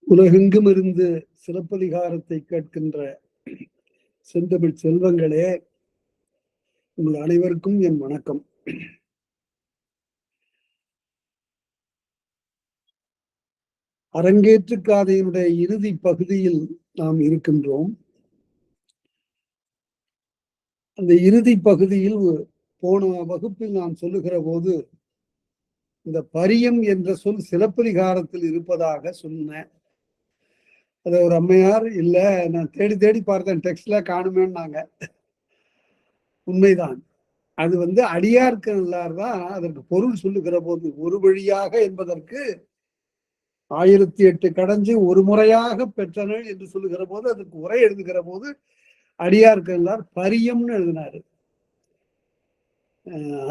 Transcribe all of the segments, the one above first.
உலகெங்கும் இருந்து சிலப்பதிகாரத்தை கேட்கின்ற செந்தமிழ் செல்வங்களே, உங்கள் அனைவருக்கும் என் வணக்கம். அரங்கேற்று காதையினுடைய இறுதி பகுதியில் நாம் இருக்கின்றோம். அந்த இறுதி பகுதியில் போன வகுப்பில் நான் சொல்லுகிற போது இந்த பரியம் என்ற சொல் சிலப்பதிகாரத்தில் இருப்பதாக சொன்னேன். அதை ஒரு அம்மையார் இல்ல, நான் தேடி தேடி பார்த்தேன், டெக்ஸ்ட்ல காணுமேன்னாங்க. உண்மைதான். அது அடியார்க்கு நல்லார்தான் அதற்கு பொருள் சொல்லுகிற போது ஒரு வழியாக என்பதற்கு 1008 கடைஞ்சு ஒரு முறையாக பெற்றனள் என்று சொல்லுகிற போது அதுக்கு உரை எழுதுகிற போது அடியார்க்கு நல்லார் பரியம்னு எழுதினாரு.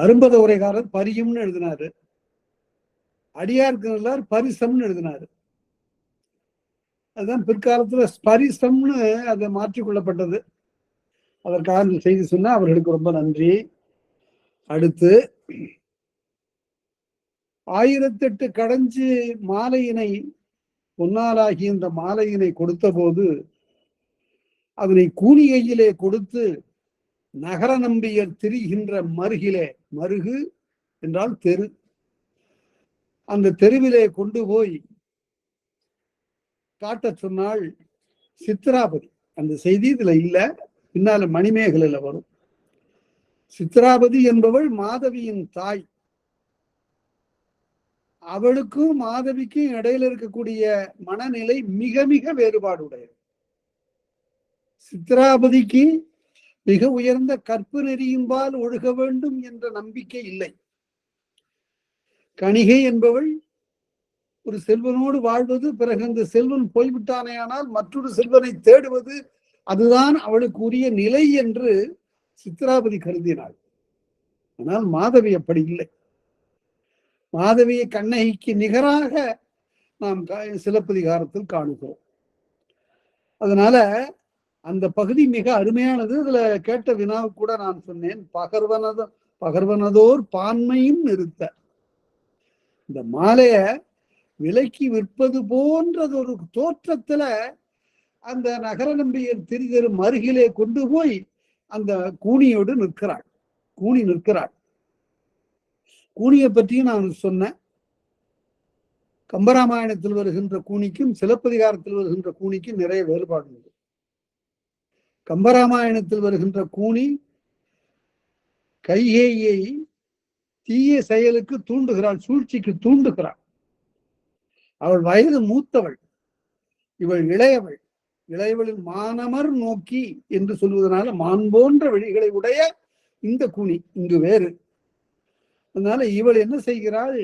அரும்பத உரைகாரர் பரியம்னு எழுதினாரு. அடியார்க்கு நல்லார் பரிசம்னு எழுதினாரு. அதுதான் பிற்காலத்துல பரிசம்னு அதை மாற்றிக்கொள்ளப்பட்டது. அதற்காக செய்தி சொன்னா அவர்களுக்கு ரொம்ப நன்றி. அடுத்து 1008 கடைஞ்சு மாலையினை பொன்னாலாகி இந்த மாலையினை கொடுத்த போது அதனை கூனிகையிலே கொடுத்து நகர நம்பியர் திரிகின்ற மருகிலே, மருகு என்றால் தெரு, அந்த தெருவிலே கொண்டு போய் காட்ட சொன்னாள் சித்ராபதி. அந்த செய்தி இதுல இல்ல, பின்னால மணிமேகலையில வரும். சித்ராபதி என்பவள் மாதவியின் தாய். அவளுக்கும் மாதவிக்கும் இடையில இருக்கக்கூடிய மனநிலை மிக மிக வேறுபாடுடையது. சித்ராபதிக்கு மிக உயர்ந்த கற்பு நெறியின்பால் ஒழுக வேண்டும் என்ற நம்பிக்கை இல்லை. கணிகை என்பவள் ஒரு செல்வனோடு வாழ்வது, பிறகு அந்த செல்வன் போய்விட்டானேயானால் மற்றொரு செல்வனை தேடுவது, அதுதான் அவளுக்கு உரிய நிலை என்று சித்ராபதி கருதினாள். ஆனால் மாதவி அப்படி இல்லை. மாதவியை கண்ணகிக்கு நிகராக நாம் சிலப்பதிகாரத்தில் காணுகிறோம். அதனால அந்த பகுதி மிக அருமையானது. இதுல கேட்ட வினாவு கூட நான் சொன்னேன், பகர்வனதோர் பான்மையும் நிறுத்த. இந்த மாலைய விலைக்கு விற்பது போன்றது ஒரு தோற்றத்துல அந்த நகர நம்பியர் திரிதரும் அருகிலே கொண்டு போய் அந்த கூனியோடு நிற்கிறாள். கூனி நிற்கிறாள். கூனியை பற்றியும் நான் சொன்னேன். கம்பராமாயணத்தில் வருகின்ற கூனிக்கும் சிலப்பதிகாரத்தில் வருகின்ற கூனிக்கும் நிறைய வேறுபாடு உண்டு. கம்பராமாயணத்தில் வருகின்ற கூனி கைகேயியை தீய செயலுக்கு தூண்டுகிறாள், சூழ்ச்சிக்கு தூண்டுகிறாள். அவள் வயது மூத்தவள், இவள் இளையவள். இளையவளின் மானமர் நோக்கி என்று சொல்வதனால மான் போன்ற வழிகளை உடைய இந்த கூனி இங்கு வேறு. அதனால இவள் என்ன செய்கிறாள்,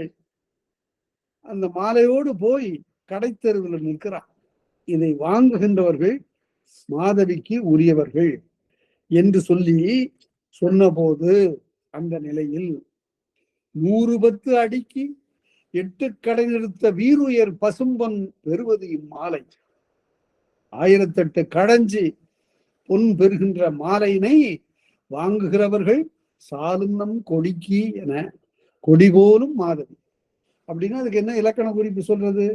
அந்த மாலையோடு போய் கடைத்தெருவில் நிற்கிறாள். இதை வாங்குகின்றவர்கள் மாதவிக்கு உரியவர்கள் என்று சொல்லி சொன்னபோது அந்த நிலையில் 100 பத்து அடிக்கு 8 கடை நிறுத்த வீருயர் பசும்பொன் பெறுவது இம்மாலை. 1008 கடைஞ்சி பொன் பெறுகின்ற மாலையினை வாங்குகிறவர்கள் சாலும் நம் கொடிக்கு என, கொடி போலும் மாதவி. அப்படின்னா அதுக்கு என்ன இலக்கண குறிப்பு சொல்றது?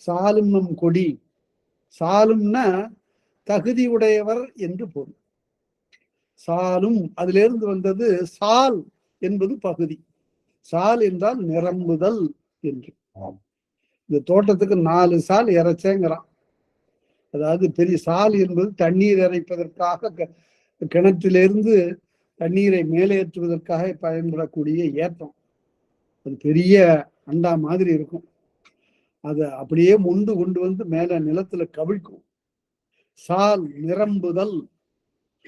சாலும் நம் கொடி. சாலும்னா தகுதி உடையவர் என்று பொருள். சாலும் அதிலிருந்து வந்தது சால் என்பது பகுதி. சால் என்றால் நிரம்புதல் என்று. இந்த தோட்டத்துக்கு 4 சால் இறைச்சேங்கிறான். அதாவது பெரிய சால் என்பது தண்ணீர் இறைப்பதற்காக கிணற்றிலிருந்து தண்ணீரை மேலேற்றுவதற்காக பயன்படக்கூடிய ஏற்றம். அது பெரிய அண்டா மாதிரி இருக்கும். அதை அப்படியே மொண்டு கொண்டு வந்து மேல நிலத்துல கவிழ்க்கும். சால் நிரம்புதல்,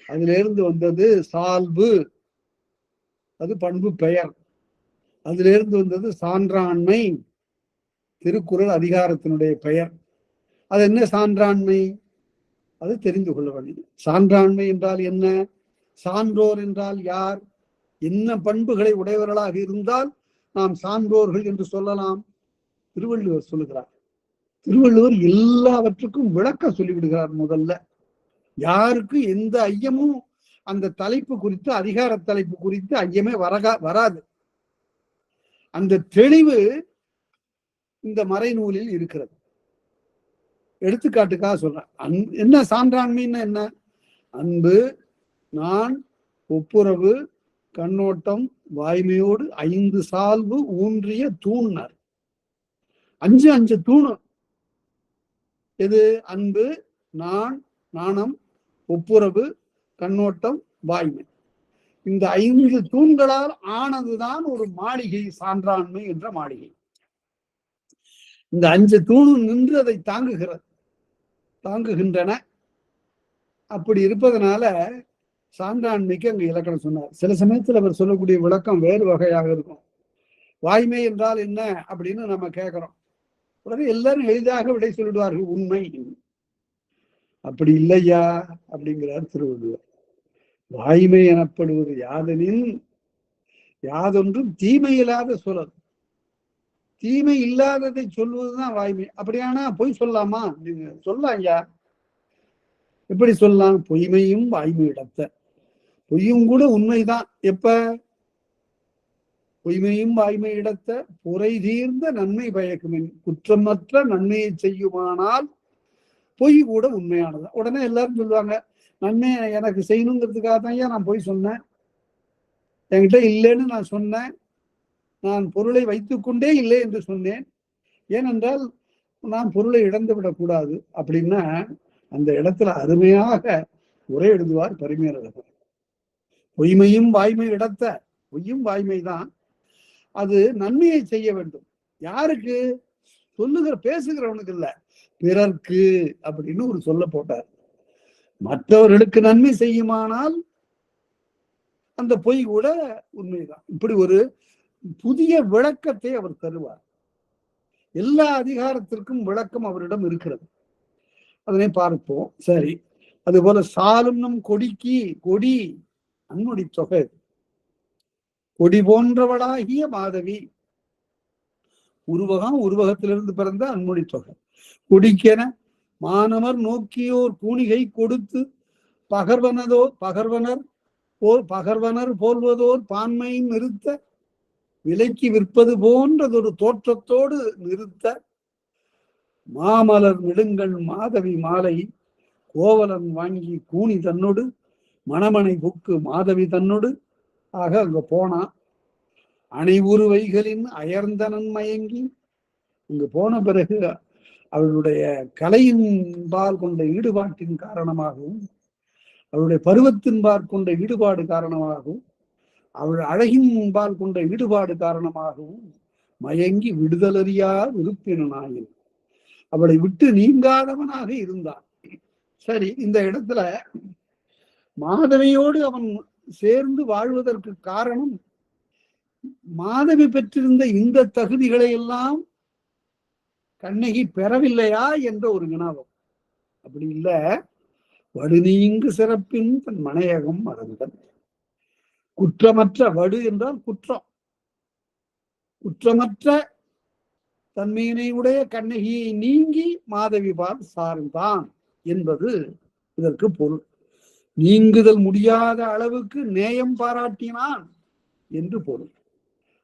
அதிலிருந்து வந்தது சால்பு, அது பண்பு பெயர். அதிலிருந்து வந்தது சான்றாண்மை, திருக்குறள் அதிகாரத்தினுடைய பெயர். அது என்ன சான்றாண்மை? அது தெரிந்து கொள்ள வேண்டும். சான்றாண்மை என்றால் என்ன? சான்றோர் என்றால் யார்? என்ன பண்புகளை உடையவர்களாக இருந்தால் நாம் சான்றோர்கள் என்று சொல்லலாம்? திருவள்ளுவர் சொல்லுகிறார். திருவள்ளுவர் எல்லாவற்றுக்கும் விளக்க சொல்லிவிடுகிறார். முதல்ல யாருக்கு எந்த ஐயமும் அந்த தலைப்பு குறித்து, அதிகார தலைப்பு குறித்து ஐயமே வராது. அந்த தெளிவு இந்த மறைநூலில் இருக்கிறது. எடுத்துக்காட்டுக்காக சொல்றேன். என்ன சான்றாண்மைன்னு என்ன? அன்பு, நான், ஒப்புரவு, கண்ணோட்டம், வாய்மையோடு 5 சால்பு ஊன்றிய தூண்னர். 5 தூணு. எது? அன்பு, நான், நாணம், ஒப்புரவு, கண்ணோட்டம், வாய்மை. இந்த 5 தூண்களால் ஆனதுதான் ஒரு மாளிகை, சான்றாண்மை என்ற மாளிகை. இந்த 5 தூணும் நின்று அதை தாங்குகின்றன. அப்படி இருப்பதனால சான்றாண்மைக்கு அங்க இலக்கணம் சொன்னார். சில சமயத்தில் அவர் சொல்லக்கூடிய விளக்கம் வேறு வகையாக இருக்கும். வாய்மை என்றால் என்ன அப்படின்னு நம்ம கேட்கிறோம். உடனே எல்லாரும் எளிதாக விடை சொல்லிடுவார்கள், உண்மை. அப்படி இல்லையா அப்படிங்கிறார் திருவள்ளுவர். வாய்மை எனப்படுவது யாதெனில் யாதொன்றும் தீமை இல்லாத சொல்லல். தீமை இல்லாததை சொல்வதுதான் வாய்மை. அப்படியானா பொய் சொல்லலாமா? நீங்க சொல்லலாம் ஐயா. எப்படி சொல்லலாம்? பொய்மையும் வாய்மை இடத்த. பொய்யும் கூட உண்மைதான். எப்ப? பொய்மையும் வாய்மை இடத்த புரை தீர்ந்த நன்மை பயக்குமின் குற்றமற்ற நன்மையை செய்யுமானால் பொய் கூட உண்மையானது. உடனே எல்லாரும் சொல்லுவாங்க, நன்மை எனக்கு செய்யணுங்கிறதுக்காக தான் ஐயா நான் பொய் சொன்னேன், என்கிட்ட இல்லைன்னு நான் சொன்னேன், நான் பொருளை வைத்துக்கொண்டே இல்லை என்று சொன்னேன், ஏனென்றால் நான் பொருளை இழந்து விடக்கூடாது அப்படின்னா அந்த இடத்துல அருமையாக உரை எழுதுவார் பரிமேலழகர். பொய்மையும் வாய்மை இடத்த, பொய்யும் வாய்மைதான், அது நன்மையை செய்ய வேண்டும். யாருக்கு? பேசுகிறவனுக்கு இல்ல, பிறர்க்கு அப்படின்னு ஒரு சொல்ல போட்டார். மற்றவர்களுக்கு நன்மை செய்யுமானால் அந்த பொய் கூட உண்மைதான். இப்படி ஒரு புதிய விளக்கத்தை அவர் தருவார். எல்லா அதிகாரத்திற்கும் விளக்கம் அவரிடம் இருக்கிறது. அதனை பார்ப்போம். சரி, அதுபோல சாலும் நம் கொடிக்கு, கொடி அன்னுடி தொகை, கொடி போன்றவளாகிய மாதவி, உருவகத்திலிருந்து பிறந்த அன்முடி தொகை. கொடிக்கென மானவர் நோக்கியோர் கூணிகை கொடுத்து பகர்வனர் போல்வதோர் பான்மை நிறுத்த விலைக்கு விற்பது போன்றதொரு தோற்றத்தோடு நிறுத்த மாமலர் நெடுங்கண் மாதவி மாலை கோவலன் வாங்கி கூணி தன்னோடு மணமனை புக்கு மாதவி தன்னோடு. ஆக அங்க போனா அனைவுரு வைகளின் அயர்ந்தனன் மயங்கி, இங்கு போன பிறகு அவளுடைய கலையின்பால் கொண்ட ஈடுபாட்டின் காரணமாகவும் அவளுடைய பருவத்தின்பால் கொண்ட ஈடுபாடு காரணமாகவும் அவள் அழகின்பால் கொண்ட ஈடுபாடு காரணமாகவும் மயங்கி விடுதலறியா விருப்பினாயின் அவளை விட்டு நீங்காதவனாக இருந்தான். சரி, இந்த இடத்துல மாதவியோடு அவன் சேர்ந்து வாழ்வதற்கு காரணம் மாதவி பெற்றிருந்த இந்த தகுதிகளை எல்லாம் கண்ணகி பெறவில்லையா என்ற ஒரு வினாவம். அப்படி இல்ல, வடு நீங்கு சிறப்பின் தன் மனையகம் மறந்தன். குற்றமற்ற, வடு என்றால் குற்றம், குற்றமற்ற தன்மையினை உடைய கண்ணகியை நீங்கி மாதவிபால் சார்ந்தான் என்பது இதற்கு பொருள். நீங்குதல் முடியாத அளவுக்கு நேயம் பாராட்டினான் என்று பொருள்.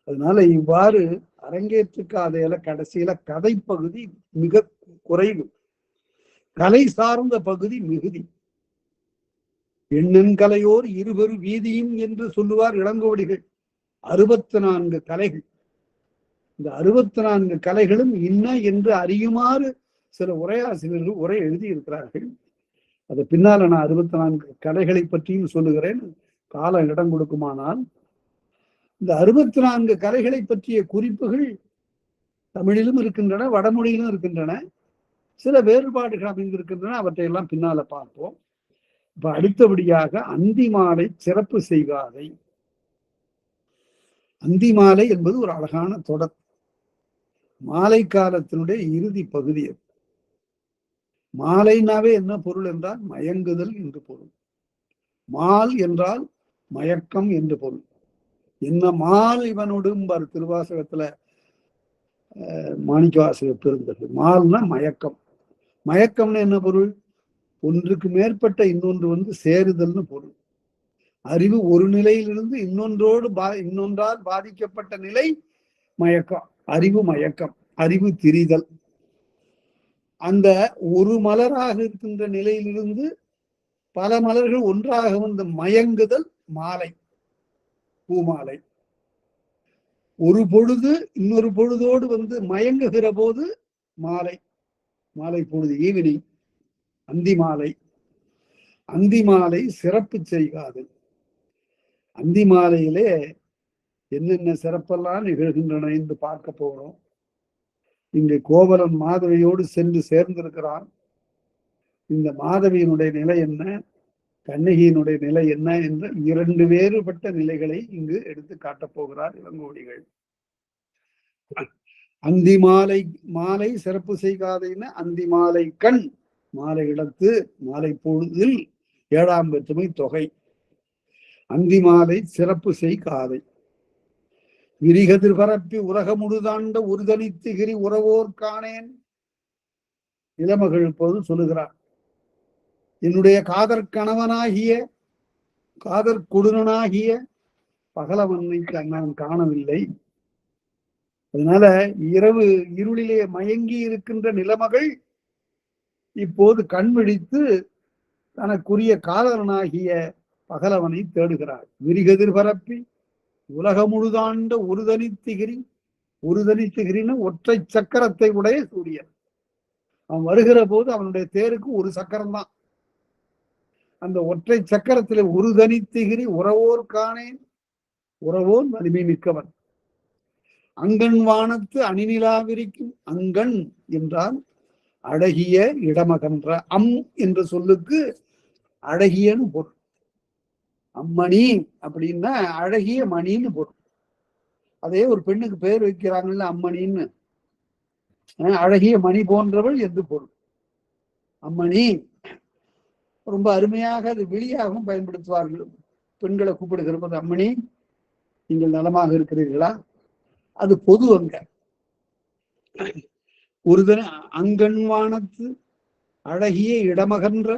அதனால இவ்வாறு அரங்கேற்றுக்காதையில கடைசியில கதை பகுதி மிக குறைவு, கலை சார்ந்த பகுதி மிகுதி. எண்ணன் கலையோர் இருபெரு வீதியும் என்று சொல்லுவார் இளங்கோவடிகள். 64 கலைகள். இந்த 64 கலைகளும் இன்ன என்று அறியுமாறு சில உரையாசிரியர்கள் உரை எழுதியிருக்கிறார்கள். அது பின்னால நான் 64 கலைகளை பற்றியும் சொல்லுகிறேன், காலம் இடம் கொடுக்குமானால். இந்த 64 கலைகளை பற்றிய குறிப்புகள் தமிழிலும் இருக்கின்றன, வடமொழியிலும் இருக்கின்றன, சில வேறுபாடுகள் அமைந்திருக்கின்றன. அவற்றையெல்லாம் பின்னால பார்ப்போம். இப்ப அடுத்தபடியாக அந்திமாலை சிறப்பு செய்காதை. அந்திமாலை என்பது ஒரு அழகான தொடர். மாலை காலத்தினுடைய இறுதி பகுதி. மாலைனாவே என்ன பொருள் என்றால் மயங்குதல் என்று பொருள். மால் என்றால் மயக்கம் என்று பொருள். என்ன மால் இவனோடும்பார் திருவாசகத்துல மாணிக்கவாசக பெருந்தது. மால்னா மயக்கம். மயக்கம்னு என்ன பொருள்? ஒன்றுக்கு மேற்பட்ட இன்னொன்று சேருதல்னு பொருள். அறிவு ஒரு நிலையிலிருந்து இன்னொன்றால் பாதிக்கப்பட்ட நிலை மயக்கம். அறிவு மயக்கம், அறிவு திரிதல். அந்த ஒரு மலராக இருக்கின்ற நிலையிலிருந்து பல மலர்கள் ஒன்றாக வந்து மயங்குதல் மாலை, பூமாலை. ஒரு பொழுது இன்னொரு பொழுதோடு வந்து மயங்குகிற போது மாலை, மாலை பொழுது, ஈவினிங், அந்தி மாலை. அந்தி மாலை சிறப்பு செய்காது. அந்தி மாலையிலே என்னென்ன சிறப்பெல்லாம் நிகழ்கின்றன என்று பார்க்க போறோம். இங்கு கோவலன் மாதவியோடு சென்று சேர்ந்திருக்கிறான். இந்த மாதவியினுடைய நிலை என்ன, கண்ணகியினுடைய நிலை என்ன என்ற இரண்டு வேறுபட்ட நிலைகளை இங்கு எடுத்து காட்டப் போகிறார் இளங்கோடிகள். அந்தி மாலை, மாலை சிறப்பு செய்காதைன்னு அந்தி மாலை கண், மாலை இடத்து, மாலை பொழுதில் 7ஆம் வேற்றுமை தொகை. அந்தி மாலை சிறப்பு செய்காதை. விரிகதிர் பரப்பி உலகமுழுதாண்ட உறுதனித்துகிரி உறவோர் காணேன். இளமகள் போது சொல்லுகிறார், என்னுடைய காதற் கணவனாகிய, காதற் கொடுனனாகிய பகலவனை நான் காணவில்லை. அதனால இரவு இருளிலே மயங்கி இருக்கின்ற நிலமகள் இப்போது கண் விழித்து தனக்குரிய காதலனாகிய பகலவனை தேடுகிறார். விரிகதிர் பரப்பி உலக முழுதாண்ட ஒருதனித்திகிரி, ஒருதனித்திகிரின்னு ஒற்றை சக்கரத்தை உடைய சூரியன். அவன் வருகிற போது அவனுடைய தேருக்கு ஒரு சக்கரம் தான். அந்த ஒற்றை சக்கரத்திலே ஒருதனித்திகிரி உறவோர் காணேன். உறவோர் வலிமை மிக்கவன். அங்கண் வானத்து அணிநிலா விரிக்கும். அங்கண் என்றால் அழகிய இடமகன்ற. அம் என்ற சொல்லுக்கு அழகியன்னு பொருள். அம்மணி அப்படின்னா அழகிய மணின்னு பொருள். அதே ஒரு பெண்ணுக்கு பேர் வைக்கிறாங்கல்ல அம்மணின்னு, அழகிய மணி போன்றவள் என்று பொருள். அம்மணி ரொம்ப அருமையாக அது வெளியாகவும் பயன்படுத்துவார்கள். பெண்களை கூப்பிடுகிற போது அம்மணி நீங்கள் நலமாக இருக்கிறீர்களா, அது பொது. அங்க ஒருதன அங்கண் வானத்து அழகிய இடமகன்ற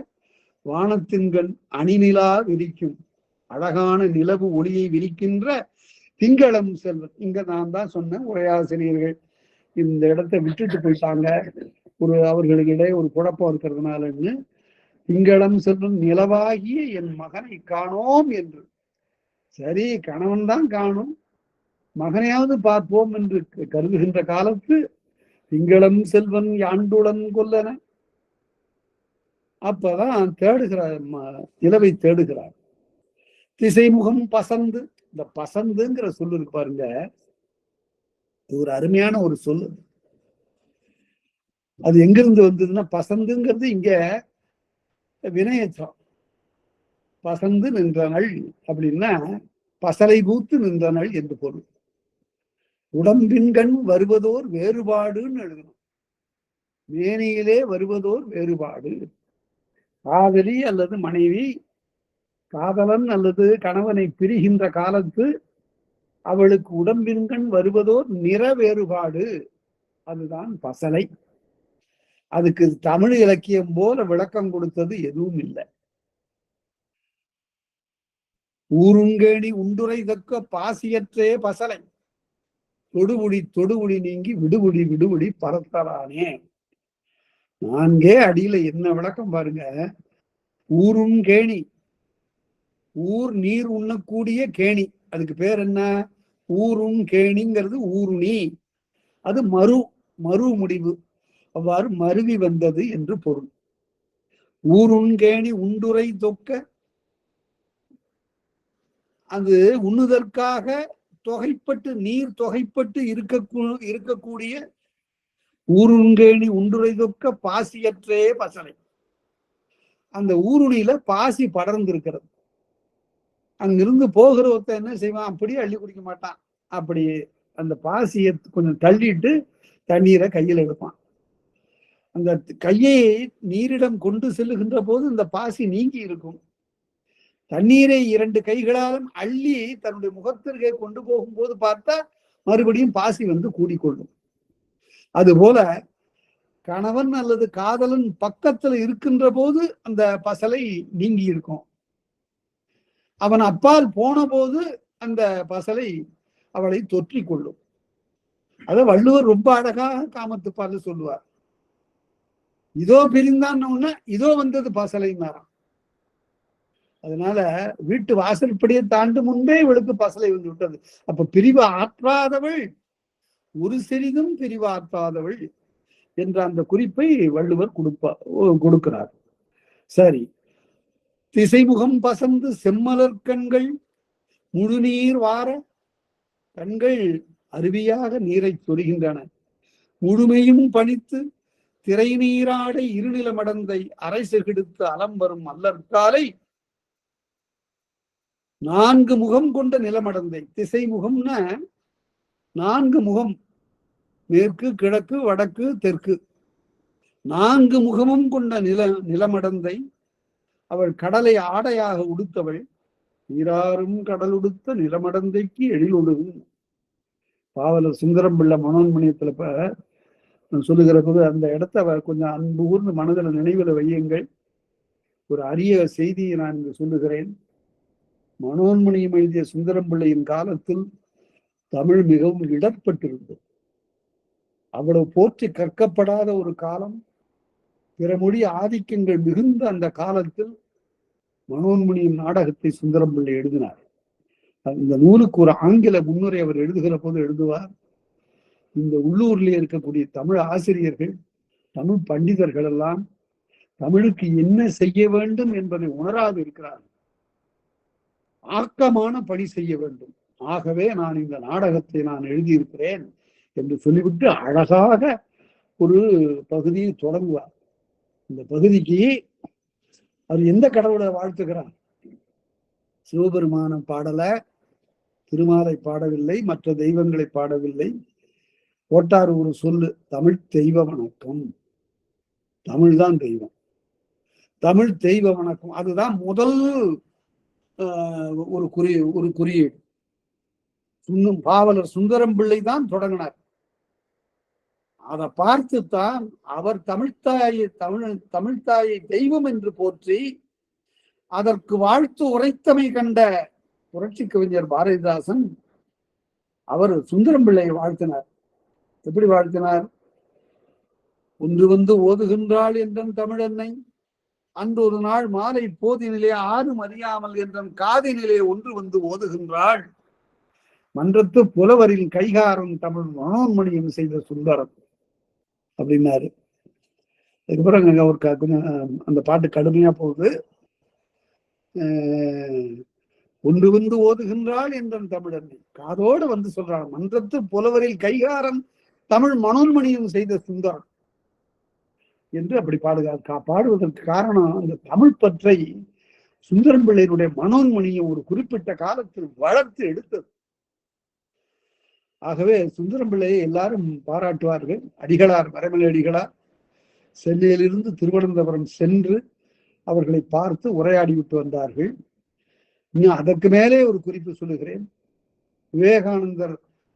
வானத்தின்கண் அணிநிலா விரிக்கும். அழகான நிலவு ஒளியை விரிக்கின்ற திங்களம் செல்வன். இங்க நான் தான் சொன்னேன், உரையாசிரியர்கள் இந்த இடத்தை விட்டுட்டு போயிட்டாங்க, ஒரு அவர்களிடையே ஒரு குழப்பம் இருக்கிறதுனாலன்னு. திங்களம் செல்வன் நிலவாகிய என் மகனை காணோம் என்று. சரி, கணவன் தான் காணும், மகனையாவது பார்ப்போம் என்று கருதுகின்ற காலத்து திங்களம் செல்வன் யாண்டுடன் கொல்லன. அப்பதான் தேடுகிறார், நிலவை தேடுகிறார். திசைமுகம் பசந்து. இந்த பசந்துங்கிற சொல்லு இருக்கு பாருங்க, ஒரு அருமையான ஒரு சொல்லு. அது எங்கிருந்து வந்ததுன்னா, பசந்துங்கிறது இங்க வினையச்சம். பசந்து நின்றனள் அப்படின்னா பசலை பூத்து நின்றனள் என்று பொருள். உடம்பின்கண் வருவதோர் வேறுபாடுன்னு எழுதணும். மேனியிலே வருவதோர் வேறுபாடு. காதலி அல்லது மனைவி காதலன் அல்லது கணவனை பிரிகின்ற காலத்து அவளுக்கு உடம்பின்கண் வருவதோர் நிற வேறுபாடு, அதுதான் பசலை. அதுக்கு தமிழ் இலக்கியம் போல விளக்கம் கொடுத்தது எதுவும் இல்லை. ஊருங்கேணி உண்டுரை தக்க பாசியற்றே பசலை, தொடுபுடி தொடுபுடி நீங்கி விடுபுடி விடுபுடி பரத்தலானே. 4 அடியில என்ன விளக்கம் பாருங்க. ஊரும் கேணி, ஊர் நீர் உண்ணக்கூடிய கேணி, அதுக்கு பேர் என்ன, ஊரும் கேணிங்கிறது ஊருணி. அது மறு, மறு முடிவு, அவ்வாறு மருவி வந்தது என்று பொருள். ஊருங்கேணி உண்டுரை தொக்க, அது உண்ணுதற்காக தொகைப்பட்டு நீர் தொகைப்பட்டு இருக்கக்கூடிய ஊருங்கேணி உண்டுரை தொக்க பாசியற்றே பசலை. அந்த ஊருணியில பாசி படர்ந்து இருக்கிறது. அங்கிருந்து போகிற ஒருத்தன் என்ன செய்வான், அப்படியே அள்ளி குடிக்க மாட்டான். அப்படி அந்த பாசியை கொஞ்சம் தள்ளிட்டு தண்ணீரை கையில் எடுப்பான். அந்த கையை நீரிடம் கொண்டு செல்லுகின்ற போது இந்த பாசி நீங்கி இருக்கும். தண்ணீரை 2 கைகளாலும் அள்ளி தன்னுடைய முகத்திற்கே கொண்டு போகும்போது பார்த்தா மறுபடியும் பாசி வந்து கூடிக்கொள்ளும். அதுபோல கணவன் அல்லது காதலன் பக்கத்துல இருக்கின்ற போது அந்த பசலை நீங்கி இருக்கும். அவன் அப்பால் போன போது அந்த பசலை அவளை தொற்றிக் கொள்ளும். அத வள்ளுவர் ரொம்ப அழகாக காமத்துப்பால் சொல்லுவார். இதோ பிரிந்தான் உடனே இதோ வந்தது பசலைன்னாராம். அதனால வீட்டு வாசல்படியை தாண்டும் முன்பே இவளுக்கு பசலை வந்து விட்டது. அப்ப பிரிவு ஆற்றாதவள், ஒரு சிறிதும் பிரிவு ஆற்றாதவள் என்ற அந்த குறிப்பை வள்ளுவர் கொடுக்கிறார். சரி, திசைமுகம் பசந்து செம்மலர் கண்கள் முழுநீர் வார, கண்கள் அருவியாக நீரை சொருகின்றன. முழுமையும் பணித்து திரை நீராடை இருநில மடந்தை அரைசு கெடுத்து அலம் வரும் அல்லற்காலை, நான்கு முகம் கொண்ட நிலமடந்தை. திசை முகம்னா 4 முகம், மேற்கு கிழக்கு வடக்கு தெற்கு, 4 முகமும் கொண்ட நிலமடந்தை. அவள் கடலை ஆடையாக உடுத்தவள், நீராறும் கடல் உடுத்த நிலமடந்தைக்கு எழிலொழுகும். பாவலர் சுந்தரம் பிள்ளை மனோன்மணியத்துல சொல்லுகிற போது அந்த இடத்த அவர் கொஞ்சம் அன்பு ஊர்ந்து மனதில் நினைவில் வையுங்கள். ஒரு அரிய செய்தியை நான் இங்கு சொல்லுகிறேன். மனோன்மணியம் எழுதிய சுந்தரம் பிள்ளையின் காலத்தில் தமிழ் மிகவும் இடர்பட்டிருந்தது. அவ்வளவு போற்றி கற்கப்படாத ஒரு காலம், பிற மொழி ஆதிக்கங்கள் மிகுந்த அந்த காலத்தில் மனோன்மணியம் நாடகத்தை சுந்தரம் பிள்ளை எழுதினார். இந்த நூலுக்கு ஒரு ஆங்கில முன்னுரை அவர் எழுதுகிற போது எழுதுவார், இந்த உள்ளூர்ல இருக்கக்கூடிய தமிழ் ஆசிரியர்கள், தமிழ் பண்டிதர்கள் எல்லாம் தமிழுக்கு என்ன செய்ய வேண்டும் என்பதை உணராது இருக்கிறார். ஆக்கமான பணி செய்ய வேண்டும். ஆகவே நான் இந்த நாடகத்தை நான் எழுதியிருக்கிறேன் என்று சொல்லிவிட்டு அழகாக ஒரு பகுதியை தொடங்குவார். இந்த பகுதிக்கு அவர் எந்த கடவுளை வாழ்த்துகிறார்? சிவபெருமான பாடல, திருமாலை பாடவில்லை, மற்ற தெய்வங்களை பாடவில்லை. போட்டார் ஒரு சொல்லு, தமிழ் தெய்வ வணக்கம். தமிழ் தான் தெய்வம், தமிழ் தெய்வ வணக்கம். அதுதான் முதல் ஒரு குறியீடு. பாவலர் சுந்தரம் பிள்ளை தான் தொடங்கினார். அதை பார்த்துத்தான் அவர் தமிழ்த்தாயை தெய்வம் என்று போற்றி அதற்கு வாழ்த்து உரைத்தமை கண்ட புரட்சி கவிஞர் பாரதிதாசன் அவர் சுந்தரம் பிள்ளையை வாழ்த்தினார். எப்படி வாழ்த்தினார்? ஒன்று வந்து ஓதுகின்றாள் என்றன் தமிழன்னை, அன்று ஒரு நாள் மாலை போதினிலே ஆறும் அறியாமல் என்றன் காதினிலே ஒன்று வந்து ஓதுகின்றாள், மன்றத்து புலவரின் கைகாரன் தமிழ் மனோன்மணியம் செய்த சுந்தரம் அப்படின்னாரு. அதுக்கப்புறம் ஒரு கொஞ்சம் அந்த பாட்டு கடுமையா போகுது. ஒன்று வந்து ஓதுகின்றாள் என்றன் தமிழன்னை, காதோடு வந்து சொல்றான், மன்றத்து புலவரில் கைகாரன் தமிழ் மனோன்மணியம் செய்த சுந்தரம் என்று அப்படி பாடுவதற்கு காரணம் அந்த தமிழ் பற்றை சுந்தரம் பிள்ளையினுடைய மனோன்மணியம் ஒரு குறிப்பிட்ட காலத்தில் வளர்த்து எடுத்தது. ஆகவே சுந்தரம் பிள்ளையை எல்லாரும் பாராட்டுவார்கள். அடிகளார், மறைமலை அடிகளார் சென்னையிலிருந்து திருவனந்தபுரம் சென்று அவர்களை பார்த்து உரையாடி விட்டு வந்தார்கள். இன்னும் அதற்கு மேலே ஒரு குறிப்பு சொல்லுகிறேன். விவேகானந்தர்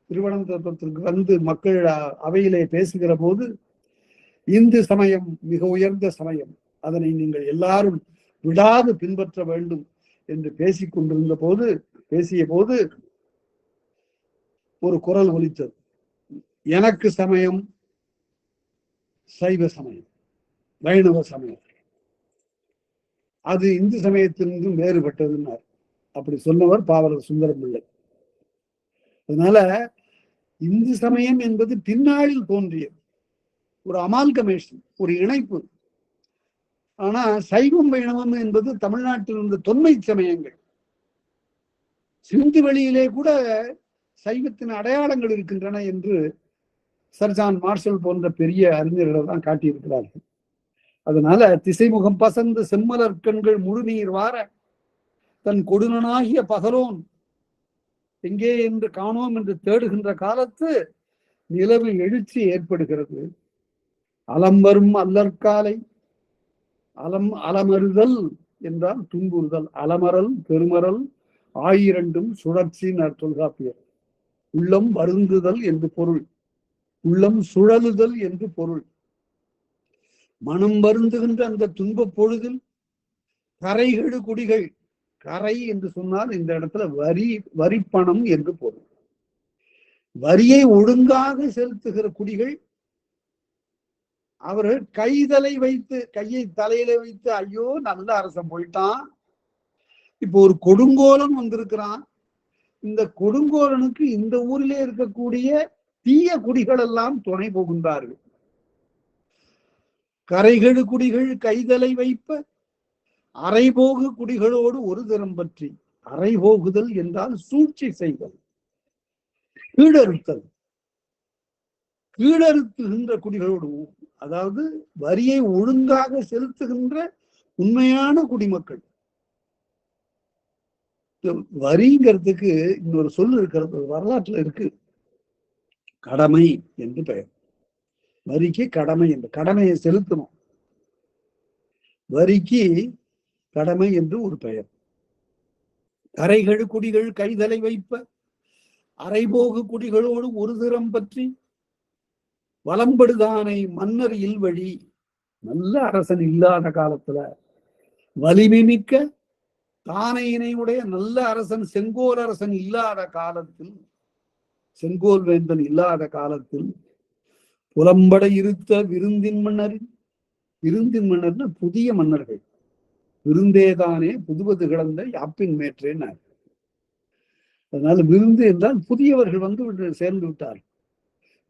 திருவனந்தபுரத்திற்கு வந்து மக்கள் அவையிலே பேசுகிற போது, இந்து சமயம் மிக உயர்ந்த சமயம், அதனை நீங்கள் எல்லாரும் விடாது பின்பற்ற வேண்டும் என்று பேசிய போது ஒரு குரல் ஒலித்தது. எனக்கு சமயம் சைவ சமயம், வைணவ சமயம், அது இந்து சமயத்திலிருந்தும் வேறுபட்டதுன்னார். அப்படி சொன்னவர் பாவலர் சுந்தரம் பிள்ளை. அதனால இந்து சமயம் என்பது பின்னாளில் தோன்றியது, ஒரு அமால்கமேஷன், ஒரு இணைப்பு. ஆனா சைவம் வைணவம் என்பது தமிழ்நாட்டில் இருந்த தொன்மை சமயங்கள். சிந்து வெளியிலே கூட சைவத்தின் அடையாளங்கள் இருக்கின்றன என்று சர் ஜான் மார்ஷல் போன்ற பெரிய அறிஞர்கள் தான் காட்டியிருக்கிறார்கள். அதனால திசைமுகம் பசந்து செம்மலர் கண்கள் முழுநீர் வார, தன் கொடுனனாகிய பகலோன் எங்கே என்று காணோம் என்று தேடுகின்ற காலத்து நிலவு எழுச்சி ஏற்படுகிறது. அலம் வரும் அல்லற்காலை, அலமறுதல் என்றால் துன்புறுதல், அலமரல் பெருமரல் ஆயிரண்டும் சுழற்சி தொல்காப்பியர். உள்ளம் வருந்துதல் என்று பொருள், உள்ளம் சுழலுதல் என்று பொருள். மனம் வருந்துகின்ற அந்த துன்ப பொழுதில் கரைகெடு குடிகள், கரை என்று சொன்னால் இந்த இடத்துல வரிப்பணம் என்று பொருள். வரியை ஒழுங்காக செலுத்துகிற குடிகள் அவர்கள் கைதலை வைத்து, கையை தலையில வைத்து, ஐயோ நல்ல அரசன் போயிட்டான், இப்போ ஒரு கொடுங்கோலன் வந்திருக்கிறான், இந்த கொடுங்கோலனுக்கு இந்த ஊரிலே இருக்கக்கூடிய தீய குடிகள் எல்லாம் துணை புகுந்தார்கள். கரைகெடு குடிகள் கைதலை வைப்ப அரைபோகு குடிகளோடு ஒரு திறம் பற்றி. அரைபோகுதல் என்றால் சூழ்ச்சி செய்தல், கீழறுத்தல். கீழறுத்துகின்ற குடிகளோடு, அதாவது வரியை ஒழுங்காக செலுத்துகின்ற உண்மையான குடிமக்கள். வரிங்கிறதுக்கு இன்னொரு சொல் இருக்கிறது, வரலாற்றுல இருக்கு, கடமை என்று பெயர். வரிக்கு கடமை என்று, கடமையை செலுத்தணும், வரிக்கு கடமை என்று ஒரு பெயர். கரைகள் குடிகள் கைதலை வைப்ப அரைபோகு குடிகளோடு ஒரு திறம் பற்றி வலம்படுதானை மன்னர் இல்வழி. நல்ல அரசன் இல்லாத காலத்துல, வலிமை மிக்க தானையினை உடைய நல்ல அரசன் செங்கோல் அரசன் இல்லாத காலத்தில், செங்கோல் வேந்தன் இல்லாத காலத்தில், புலம்பட இருத்த விருந்தின் மன்னரின், விருந்தின் மன்னர்னா புதிய மன்னர்கள், விருந்தேதானே புதுவது கிடந்த யாப்பின் மேற்றேன்னார். அதனால விருந்து என்றால் புதியவர்கள் வந்து சேர்ந்து விட்டார்.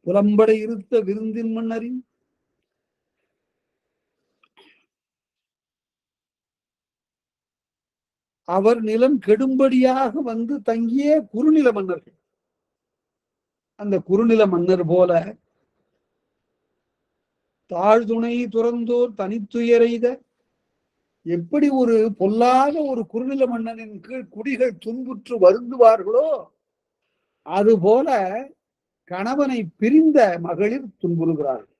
புலம்பட இருத்த விருந்தின் மன்னரின் அவர் நிலம் கெடும்படியாக வந்து தங்கிய குறுநில மன்னர்கள். அந்த குறுநில மன்னர் போல தாழ்துணை துறந்தோர் தனித்துயரெய்த, எப்படி ஒரு பொல்லாத ஒரு குறுநில மன்னனின் கீழ் குடிகள் துன்புற்று வருந்துவார்களோ, அதுபோல கணவனை பிரிந்த மகளிர் துன்புறுகிறார்கள்.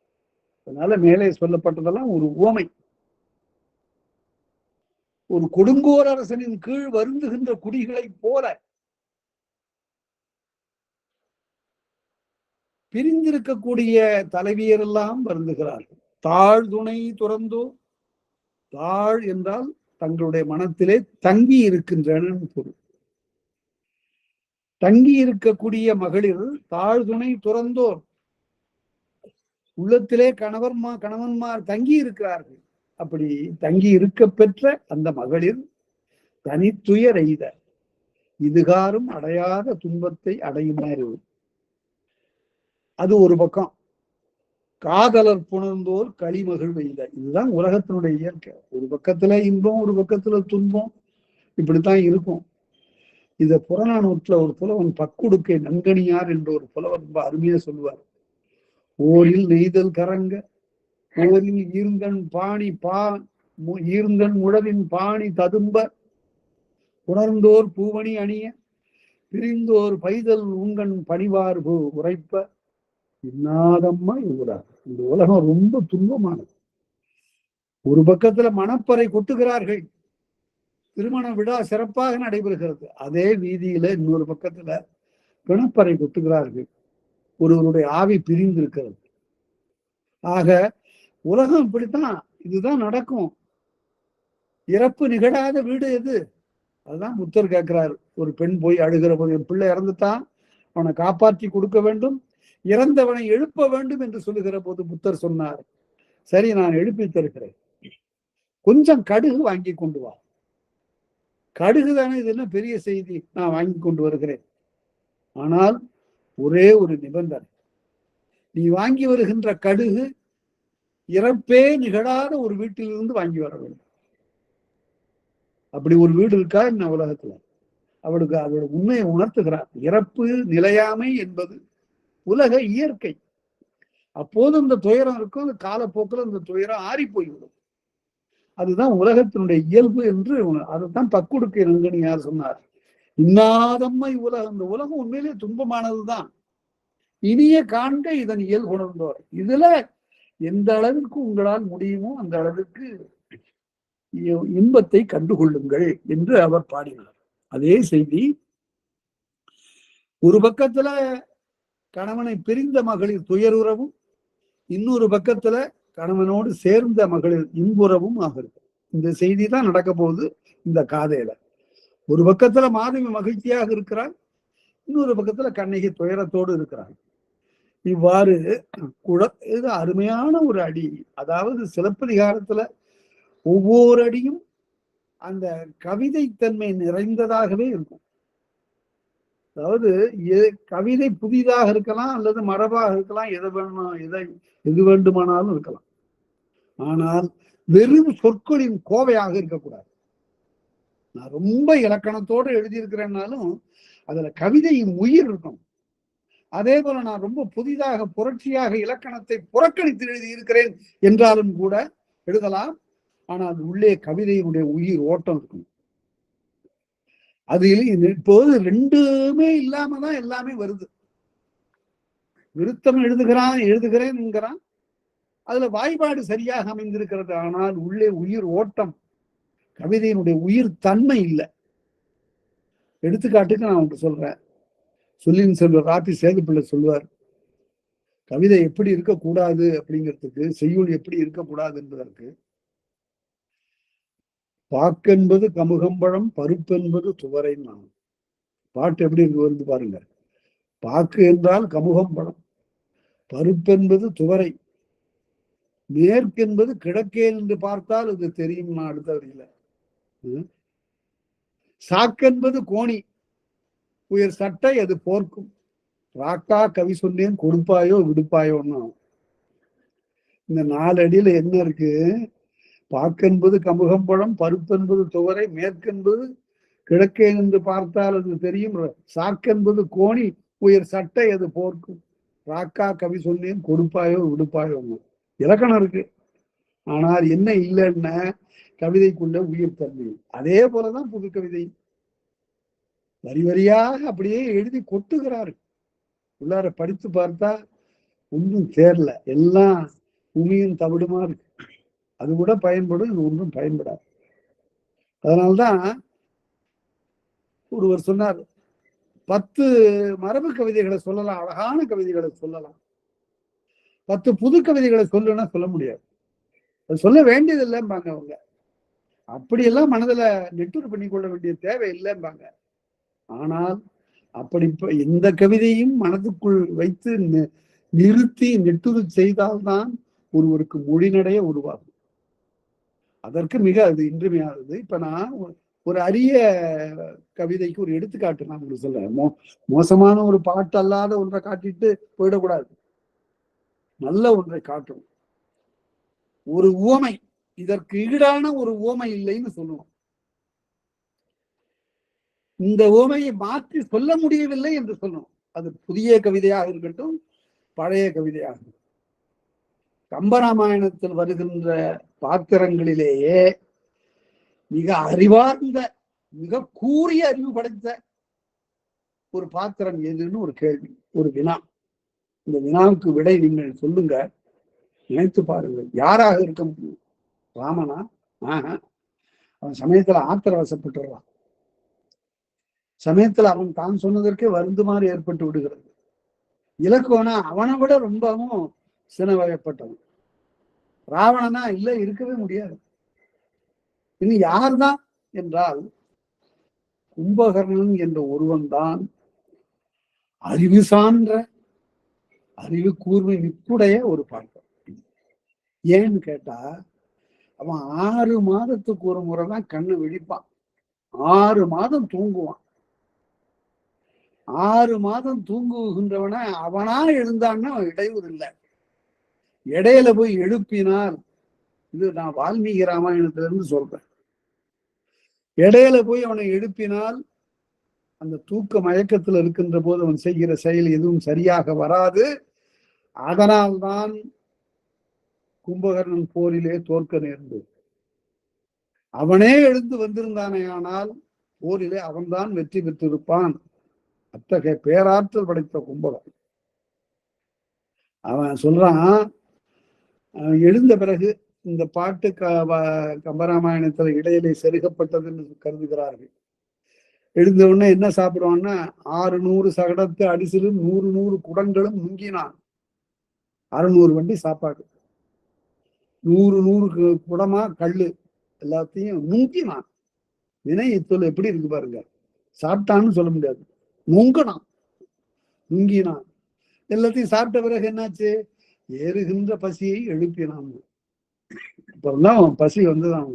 அதனால மேலே சொல்லப்பட்டதெல்லாம் ஒரு உவமை. ஒரு கொடுங்கோர் அரசனின் கீழ் வருந்துகின்ற குடிகளை போல பிரிந்திருக்கக்கூடிய தலைவியர் எல்லாம் வருந்துகிறார்கள். தாழ்துணை துறந்தோ, தாழ் என்றால் தங்களுடைய மனத்திலே தங்கி இருக்கின்றன பொருள். தங்கி இருக்கக்கூடிய மகளிர் தாழ்துணை துறந்தோர், உள்ளத்திலே கணவன்மார் தங்கி இருக்கிறார்கள். அப்படி தங்கி இருக்க பெற்ற அந்த மகளிர் தனித்துயர் எய்த, இதுகாரும் அடையாத துன்பத்தை அடையுமாறு. அது ஒரு பக்கம். காதலர் புணர்ந்தோர் களிமகள் வெய்த, இதுதான் உலகத்தினுடைய இயற்கை. ஒரு பக்கத்துல இன்பம், ஒரு பக்கத்துல துன்பம், இப்படித்தான் இருக்கும். இத புறநானூற்றுல ஒரு புலவன் பக்குடுக்கை நன்கணியார் என்ற ஒரு புலவன் ரொம்ப அருமையா சொல்லுவார். ஓரில் நெய்தல் கரங்க, ஓரில் ஈர்ந்தன் பாணி ஈர்ந்தன் முழவின் பாணி ததும்ப, உணர்ந்தோர் பூவணி அணிய பிரிந்தோர் பைதல் உங்கன் பணிவார் உரைப்ப, இன்னாதம்மா இவரார். இந்த உலகம் ரொம்ப துன்பமானது. ஒரு பக்கத்துல மணப்பறை கொட்டுகிறார்கள், திருமண விழா சிறப்பாக நடைபெறுகிறது. அதே வீதியில இன்னொரு பக்கத்துல பிணப்பறை கொட்டுகிறார்கள், ஒருவருடைய ஆவி பிரிந்து இருக்கிறது. ஆக உலகம் இப்படித்தான், இதுதான் நடக்கும். இறப்பு நிகழாத வீடு எது? அதுதான் புத்தர் கேட்கிறார். ஒரு பெண் போய் அழுகிற போது, என் பிள்ளை இறந்துட்டான், அவனை காப்பாற்றி கொடுக்க வேண்டும், இறந்தவனை எழுப்ப வேண்டும் என்று சொல்லுகிற போது புத்தர் சொன்னார், சரி நான் எழுப்பி தருகிறேன், கொஞ்சம் கடுகு வாங்கி கொண்டு வா. கடுகு தானே, இது என்ன பெரிய செய்தி, நான் வாங்கி கொண்டு வருகிறேன். ஆனால் ஒரே ஒரு நிபந்தனை, நீ வாங்கி வருகின்ற கடுகு இறப்பே நிகழாத ஒரு வீட்டிலிருந்து வாங்கி வர வேண்டும். அப்படி ஒரு வீடு இருக்கா என்ன உலகத்துல? அவளுக்கு அவளோட உண்மையை உணர்த்துகிறார். இறப்பு நிலையாமை என்பது உலக இயற்கை. அப்போது இந்த துயரம் இருக்கும், அந்த காலப்போக்கில் அந்த துயரம் ஆறி போய்விடும். அதுதான் உலகத்தினுடைய இயல்பு என்று அதைத்தான் பக்குடுக்கை நன்கணியார் சொன்னார். இன்னாதம்மை உலகம், இந்த உலகம் உண்மையிலே துன்பமானதுதான், இனிய காண்க இதன் இயல்பு உணர்ந்தோர். இதுல எந்த அளவிற்கு உங்களால் முடியுமோ அந்த அளவிற்கு இன்பத்தை கண்டுகொள்ளுங்கள் என்று அவர் பாடினார். அதே செய்தி ஒரு பக்கத்துல கணவனை பிரிந்த மகளிர் துயருறவும், இன்னொரு பக்கத்துல கணவனோடு சேர்ந்த மகளிர் இன்புறவும் ஆகிறது. இந்த செய்தி தான் நடக்க போகுது இந்த காதையில. ஒரு பக்கத்துல மாதவி மகிழ்ச்சியாக இருக்கிறார், இன்னொரு பக்கத்துல கண்ணகி துயரத்தோடு இருக்கிறார். இவ்வாறு இது அருமையான ஒரு அடி. அதாவது சிலப்பதிகாரத்துல ஒவ்வொரு அடியும் அந்த கவிதைத்தன்மை நிறைந்ததாகவே இருக்கும். அதாவது கவிதை புதிதாக இருக்கலாம் அல்லது மரபாக இருக்கலாம், எது வேண்டுமானாலும் இருக்கலாம். ஆனால் வெறும் சொற்களின் கோவையாக இருக்கக்கூடாது. நான் ரொம்ப இலக்கணத்தோடு எழுதியிருக்கிறேன்னாலும் அதுல கவிதையின் உயிர் இருக்கும். அதே போல நான் ரொம்ப புதிதாக புரட்சியாக இலக்கணத்தை புறக்கணித்து எழுதியிருக்கிறேன் என்றாலும் கூட எழுதலாம். ஆனால் உள்ளே கவிதையினுடைய உயிர் ஓட்டம் இருக்கும். அது இப்போது ரெண்டுமே இல்லாம தான் எல்லாமே வருது. விருத்தம் எழுதுகிறேன் என்கிறான். அதுல வாய்ப்பாடு சரியாக அமைந்திருக்கிறது. ஆனால் உள்ளே உயிர் ஓட்டம், கவிதையினுடைய உயிர் தன்மை இல்லை. எடுத்துக்காட்டுக்கு நான் உங்களுக்கு சொல்றேன். சொல்லின் செல்வர் ராபி சேதுப்பிள்ளை சொல்லுவார், கவிதை எப்படி இருக்கக்கூடாது அப்படிங்கிறதுக்கு, செய்யுள் எப்படி இருக்கக்கூடாது என்பதற்கு, பாக்கென்பது கமுகம்பழம், பருப்பென்பது துவரை. நான் பாட்டு எப்படி இருக்கு வந்து பாருங்க. பாக்கு என்றால் கமுகம்பழம், பருப்பென்பது துவரை, மேற்கென்பது கிழக்கே என்று பார்த்தால் அது தெரியும். நான் அடுத்த வரையில சாக்கென்பது கோணி, உயர் சட்டை அது போர்க்கும். ராக்கா கவி சொன்னேன் கொடுப்பாயோ விடுப்பாயோன்னா. இந்த 4 அடியில என்ன இருக்கு? பாக்கென்பது கமுகம்பழம், பருப்பென்பது துவரை, மேற்கென்பது கிழக்கே என்று பார்த்தால் அது தெரியும். சாக்கென்பது கோணி, உயர் சட்டை அது போர்க்கும். ராக்கா கவி சொன்னேன் கொடுப்பாயோ விடுப்பாயோன்னு இலக்கணம் இருக்கு. ஆனால் என்ன இல்லைன்னா கவிதைக்குள்ள உயிர் தன்மை. அதே போலதான் புது கவிதை. வரி வரியாக அப்படியே எழுதி கொட்டுகிறாரு. உள்ளார படித்து பார்த்தா ஒன்றும் தேரல, எல்லாம் உமியும் தவிடுமா இருக்கு. அது கூட பயன்படும், இது ஒன்றும் பயன்படாது. அதனால்தான் ஒருவர் சொன்னார், 10 மரபு கவிதைகளை சொல்லலாம், அழகான கவிதைகளை சொல்லலாம். 10 புது கவிதைகளை சொல்லுன்னா சொல்ல முடியாது. அது சொல்ல வேண்டியது இல்லைம்பாங்க அவங்க. அப்படியெல்லாம் மனதுல நெட்டுறு பண்ணி கொள்ள வேண்டிய தேவை இல்லைம்பாங்க. ஆனால் அப்படி எந்த கவிதையும் மனதுக்குள் வைத்து நிறுத்தி நெட்டுறு செய்தால்தான் ஒருவருக்கு மொழிநடைய உருவாகும். அதற்கு மிக அது இன்றியமையாதது. இப்ப நான் ஒரு அரிய கவிதைக்கு ஒரு எடுத்துக்காட்டு நான் உங்களுக்கு சொல்றேன். மோசமான ஒரு பாட்டு அல்லாத ஒன்றை காட்டிட்டு போயிடக்கூடாது, நல்ல ஒன்றை காட்டணும். ஒரு உவமை, இதற்கு ஈடான ஒரு உவமை இல்லைன்னு சொல்லணும். இந்த உவமையை மாற்றி சொல்ல முடியவில்லை என்று சொல்லணும். அது புதிய கவிதையாக இருக்கட்டும், பழைய கவிதையாக. கம்பராமாயணத்தில் வருகின்ற பாத்திரங்களிலேயே மிக அறிவார்ந்த, மிக கூறிய அறிவு படைத்த ஒரு பாத்திரம் எதுன்னு ஒரு கேள்வி, ஒரு வினா. இந்த வினாவுக்கு விடை நீங்கள் சொல்லுங்க, நினைத்து பாருங்கள். யாராக இருக்க முடியும்? ராமனா? அவன் சமயத்துல ஆத்திரவசப்பட்டுறான். சமயத்துல அவன் தான் சொன்னதற்கே வருந்துமாறு ஏற்பட்டு விடுகிறது. இலக்குவனா அவனை விட ரொம்பவும் சினவயப்பட்டவன். ராவணனா இல்ல, இருக்கவே முடியாது. இனி யார்தான் என்றால் கும்பகர்ணன் என்ற ஒருவன் தான் அறிவு சான்ற, அறிவு கூர்மை மிக்குடைய ஒரு பாட்டம். ஏன்னு கேட்டா, அவன் 6 மாதத்துக்கு ஒரு முறைதான் கண்ணு விழிப்பான். 6 மாதம் தூங்குவான். 6 மாதம் தூங்குகின்றவன அவனா எழுந்தான்னா இடையூறு இல்லை. இடையில போய் எழுப்பினால், இது நான் வால்மீகி ராமாயணத்திலிருந்து சொல்றேன், இடையில போய் அவனை எழுப்பினால் அந்த தூக்க மயக்கத்தில் இருக்கின்ற போது அவன் செய்கிற செயல் எதுவும் சரியாக வராது. அதனால்தான் கும்பகர்ணன் போரிலே தோற்க நேர்ந்தது. அவனே எழுந்து வந்திருந்தானே ஆனால் போரிலே அவன்தான் வெற்றி பெற்றிருப்பான். அத்தகைய பேராற்றல் படைத்த கும்பகர்ணன். அவன் சொல்றான், எழுந்த பிறகு இந்த பாட்டு கம்பராமாயணத்துல இடையிலே செருகப்பட்டது என்று கருதுகிறார்கள். எழுந்த உடனே என்ன சாப்பிடுவான்னா, 600 சகடத்து அடிசிலும் 100 குடங்களும் நுங்கினான். 600 வண்டி சாப்பாடு, 100 குடமா கல்லு எல்லாத்தையும் நுங்கினான். வினை இத்தொல் எப்படி இருக்கு பாருங்க. சாப்பிட்டான்னு சொல்ல முடியாது, நுங்கினான். எல்லாத்தையும் சாப்பிட்ட பிறகு என்னாச்சு? ஏறுகின்ற பசியை எழுப்பினான். அப்புறம்தான் பசி வந்துதான்.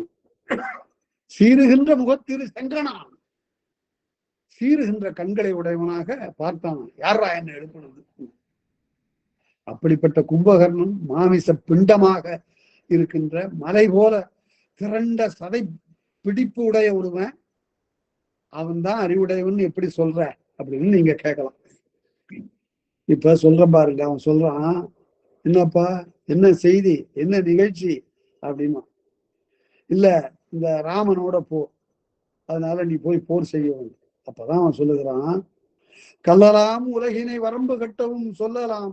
சீறுகின்ற முகத்திரு செங்கனான், சீறுகின்ற கண்களை உடையவனாக பார்த்தான். யாரா என்ன எழுப்பினது? அப்படிப்பட்ட கும்பகர்ணன் மாமிச பிண்டமாக இருக்கின்ற மலை போல திரண்ட சதை பிடிப்பு உடைய ஒருவன். அவன் தான் அறிவுடையவன் எப்படி சொல்ற அப்படின்னு நீங்க கேட்கலாம். இப்ப சொல்றேன் பாருங்க. அவன் சொல்றான், என்னப்பா என்ன செய்தி, என்ன நிகழ்ச்சி அப்படின்னா, இல்ல இந்த ராமனோட போ, அதனால நீ போய் போர் செய்யணும். அப்பதான் அவன் சொல்லுகிறான், கல்லலாம் உலகினை வரம்பு கட்டவும் சொல்லலாம்,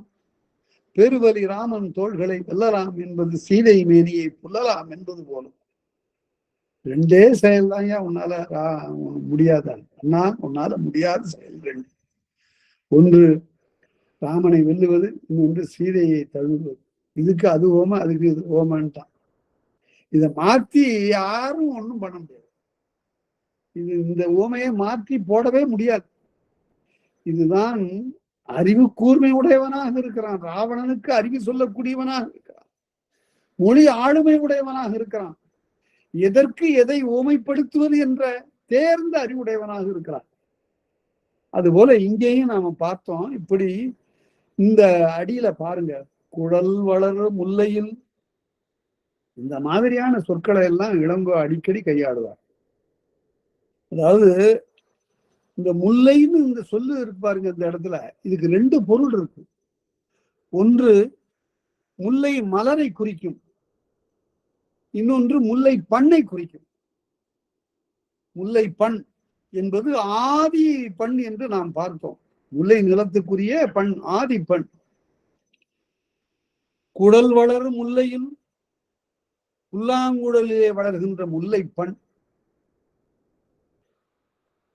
பெருவலி ராமன் தோள்களை வெல்லலாம் என்பது சீதை மேனியை புல்லலாம் என்பது போலும். ரெண்டே செயல் தான் உன்னால முடியாத அண்ணா, உன்னால முடியாத செயல்கள். ஒன்று ராமனை வெல்லுவது, இன்னொன்று சீதையை தழுவுவது. இதுக்கு அது ஓம, அதுக்கு இது ஓமன்ட்டான். இதை மாத்தி யாரும் ஒண்ணும் பண்ண முடியாது. இது இந்த ஓமையை மாற்றி போடவே முடியாது. இதுதான் அறிவு கூர்மை உடையவனாக இருக்கிறான். ராவணனுக்கு அறிவு சொல்லக்கூடியவனாக இருக்கிறான். மொழி ஆளுமை உடையவனாக இருக்கிறான். எதற்கு எதை ஓமைப்படுத்துவது என்ற தேர்ந்த அறிவுடையவனாக இருக்கிறான். அதுபோல இங்கேயும் நாம பார்த்தோம். இப்படி இந்த அடியில பாருங்க, குழல் வளர முல்லையில், இந்த மாதிரியான சொற்களை எல்லாம் இளங்கோ அடிக்கடி கையாடுவார். அதாவது இந்த முல்லைன்னு இந்த சொல்லு இருக்கு பாருங்க, இந்த இடத்துல இதுக்கு ரெண்டு பொருள் இருக்கு. ஒன்று முல்லை மலரை குறிக்கும், இன்னொன்று முல்லை பண்ணை குறிக்கும். முல்லை பண் என்பது ஆதி பண் என்று நாம் பார்த்தோம். முல்லை நிலத்துக்குரிய பண், ஆதி பண். குடல் வளர் முல்லையில், புல்லாங்குழலிலே வளர்கின்ற முல்லை பண்.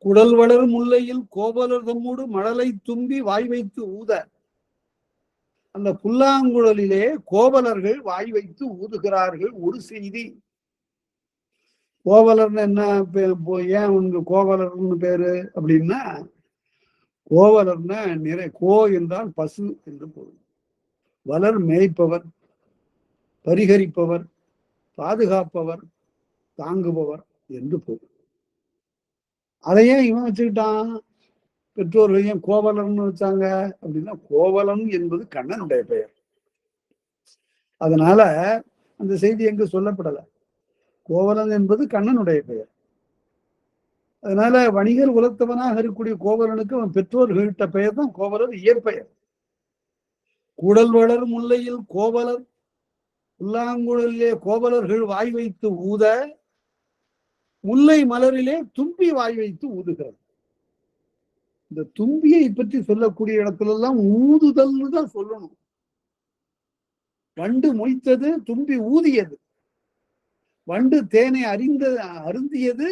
குடல் வளர் முல்லையில் கோவலர் தம்மோடு மழலை தும்பி வாய் வைத்து ஊத. அந்த புல்லாங்குழலிலே கோவலர்கள் வாய் வைத்து ஊதுகிறார்கள். ஒரு செய்தி. கோவலர்னு என்ன, ஏன் உங்க கோவலர்னு பேரு அப்படின்னா, கோவலர்னா கோ என்றால் பசு என்று பொருள். வளர் மேய்ப்பவர், பரிகரிப்பவர், பாதுகாப்பவர், தாங்குபவர் என்று பொருள். அதையே இவன் வச்சுக்கிட்டான், பெற்றோர்கள் ஏன் கோவலர்னு வச்சாங்க அப்படின்னா, கோவலன் என்பது கண்ணனுடைய பெயர். அதனால அந்த செய்தி எங்க சொல்லப்படல. கோவலன் என்பது கண்ணனுடைய பெயர். அதனால வணிகர் உலர்த்தவனாக இருக்கக்கூடிய கோவலனுக்கு அவன் பெற்றோர்களிட்ட பெயர் தான் கோவலர் இயற்பெயர். கூடல் வளர் முல்லையில் கோவலர், புல்லாங்குழலிலே கோவலர்கள் வாய் வைத்து ஊத, முல்லை மலரிலே தும்பி வாய் வைத்து ஊதுகிறது. இந்த தும்பியை பற்றி சொல்லக்கூடிய இடத்துல எல்லாம் ஊதுதல்னு தான் சொல்லணும். வண்டு மொய்த்தது, தும்பி ஊதியது. வண்டு தேனை அருந்தியது,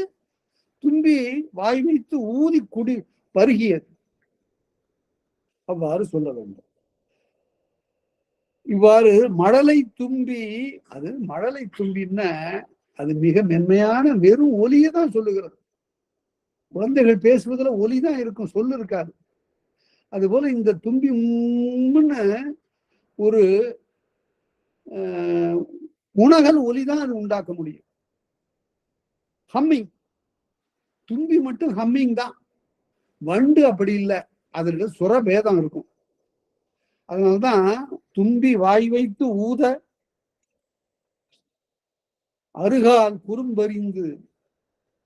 தும்பி வாய் வைத்து ஊதி குடி பருகியது. அவ்வாறு சொல்ல வேண்டும். இவ்வாறு மழலை தும்பி, அது மழலை தும்பின்னா அது மிக மென்மையான வெறும் ஒலியை தான் சொல்லுகிறது. குழந்தைகள் பேசுவதில் ஒலிதான் இருக்கும், சொல்லு இருக்காது. அதுபோல இந்த தும்பி ஒரு உணகல் ஒலிதான் அது உண்டாக்க முடியும். ஹம்மிங், தும்பி மட்டும் ஹம்மிங் தான். வண்டு அப்படி இல்லை, அதற்கு சுரபேதம் இருக்கும். அதனால்தான் தும்பி வாய் வைத்து ஊத, அருகால் குறும்பறிந்து.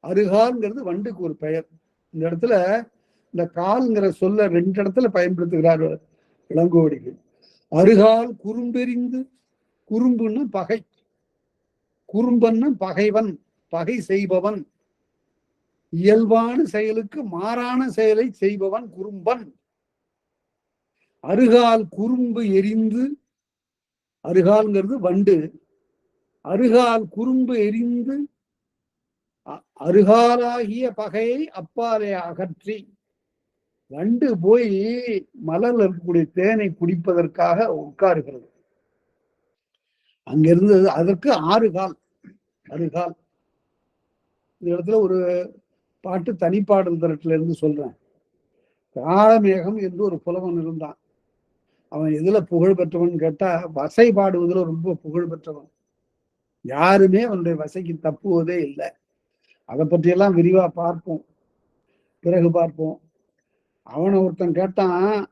அருகால்ங்கிறது வண்டுக்கு ஒரு பெயர். இந்த இடத்துல இந்த கால்ங்கிற சொல்ல ரெண்டு இடத்துல பயன்படுத்துகிறார் இளங்கோவடிகள். அருகால் குறும்பெறிந்து, குறும்புன்னு பகை, குறும்பன்னு பகைவன், பகை செய்பவன், இயல்பான செயலுக்கு மாறான செயலை செய்பவன் குறும்பன். அருகால் குறும்பு எரிந்து, அருகால்ங்கிறது வண்டு. அருகால் குறும்பு எரிந்து அருகாலாகிய பகையை அப்பாலே அகற்றி. வண்டு போய் மலர்ல இருக்கக்கூடிய தேனை குடிப்பதற்காக உட்காருகிறது. அங்கிருந்து அதற்கு 6 கால். அருகால். இந்த இடத்துல ஒரு பாட்டு தனிப்பாடல் தரத்துல இருந்து சொல்றேன். காளமேகம் என்று ஒரு புலவன் இருந்தான். அவன் எதுல புகழ் பெற்றவன் கேட்டா வசை பாடுவதில் ரொம்ப புகழ் பெற்றவன். யாருமே அவனுடைய வசைக்கு தப்புவதே இல்லை. அதை பற்றியெல்லாம் விரிவா பார்ப்போம், பிறகு பார்ப்போம். அவனை ஒருத்தன் கேட்டான்,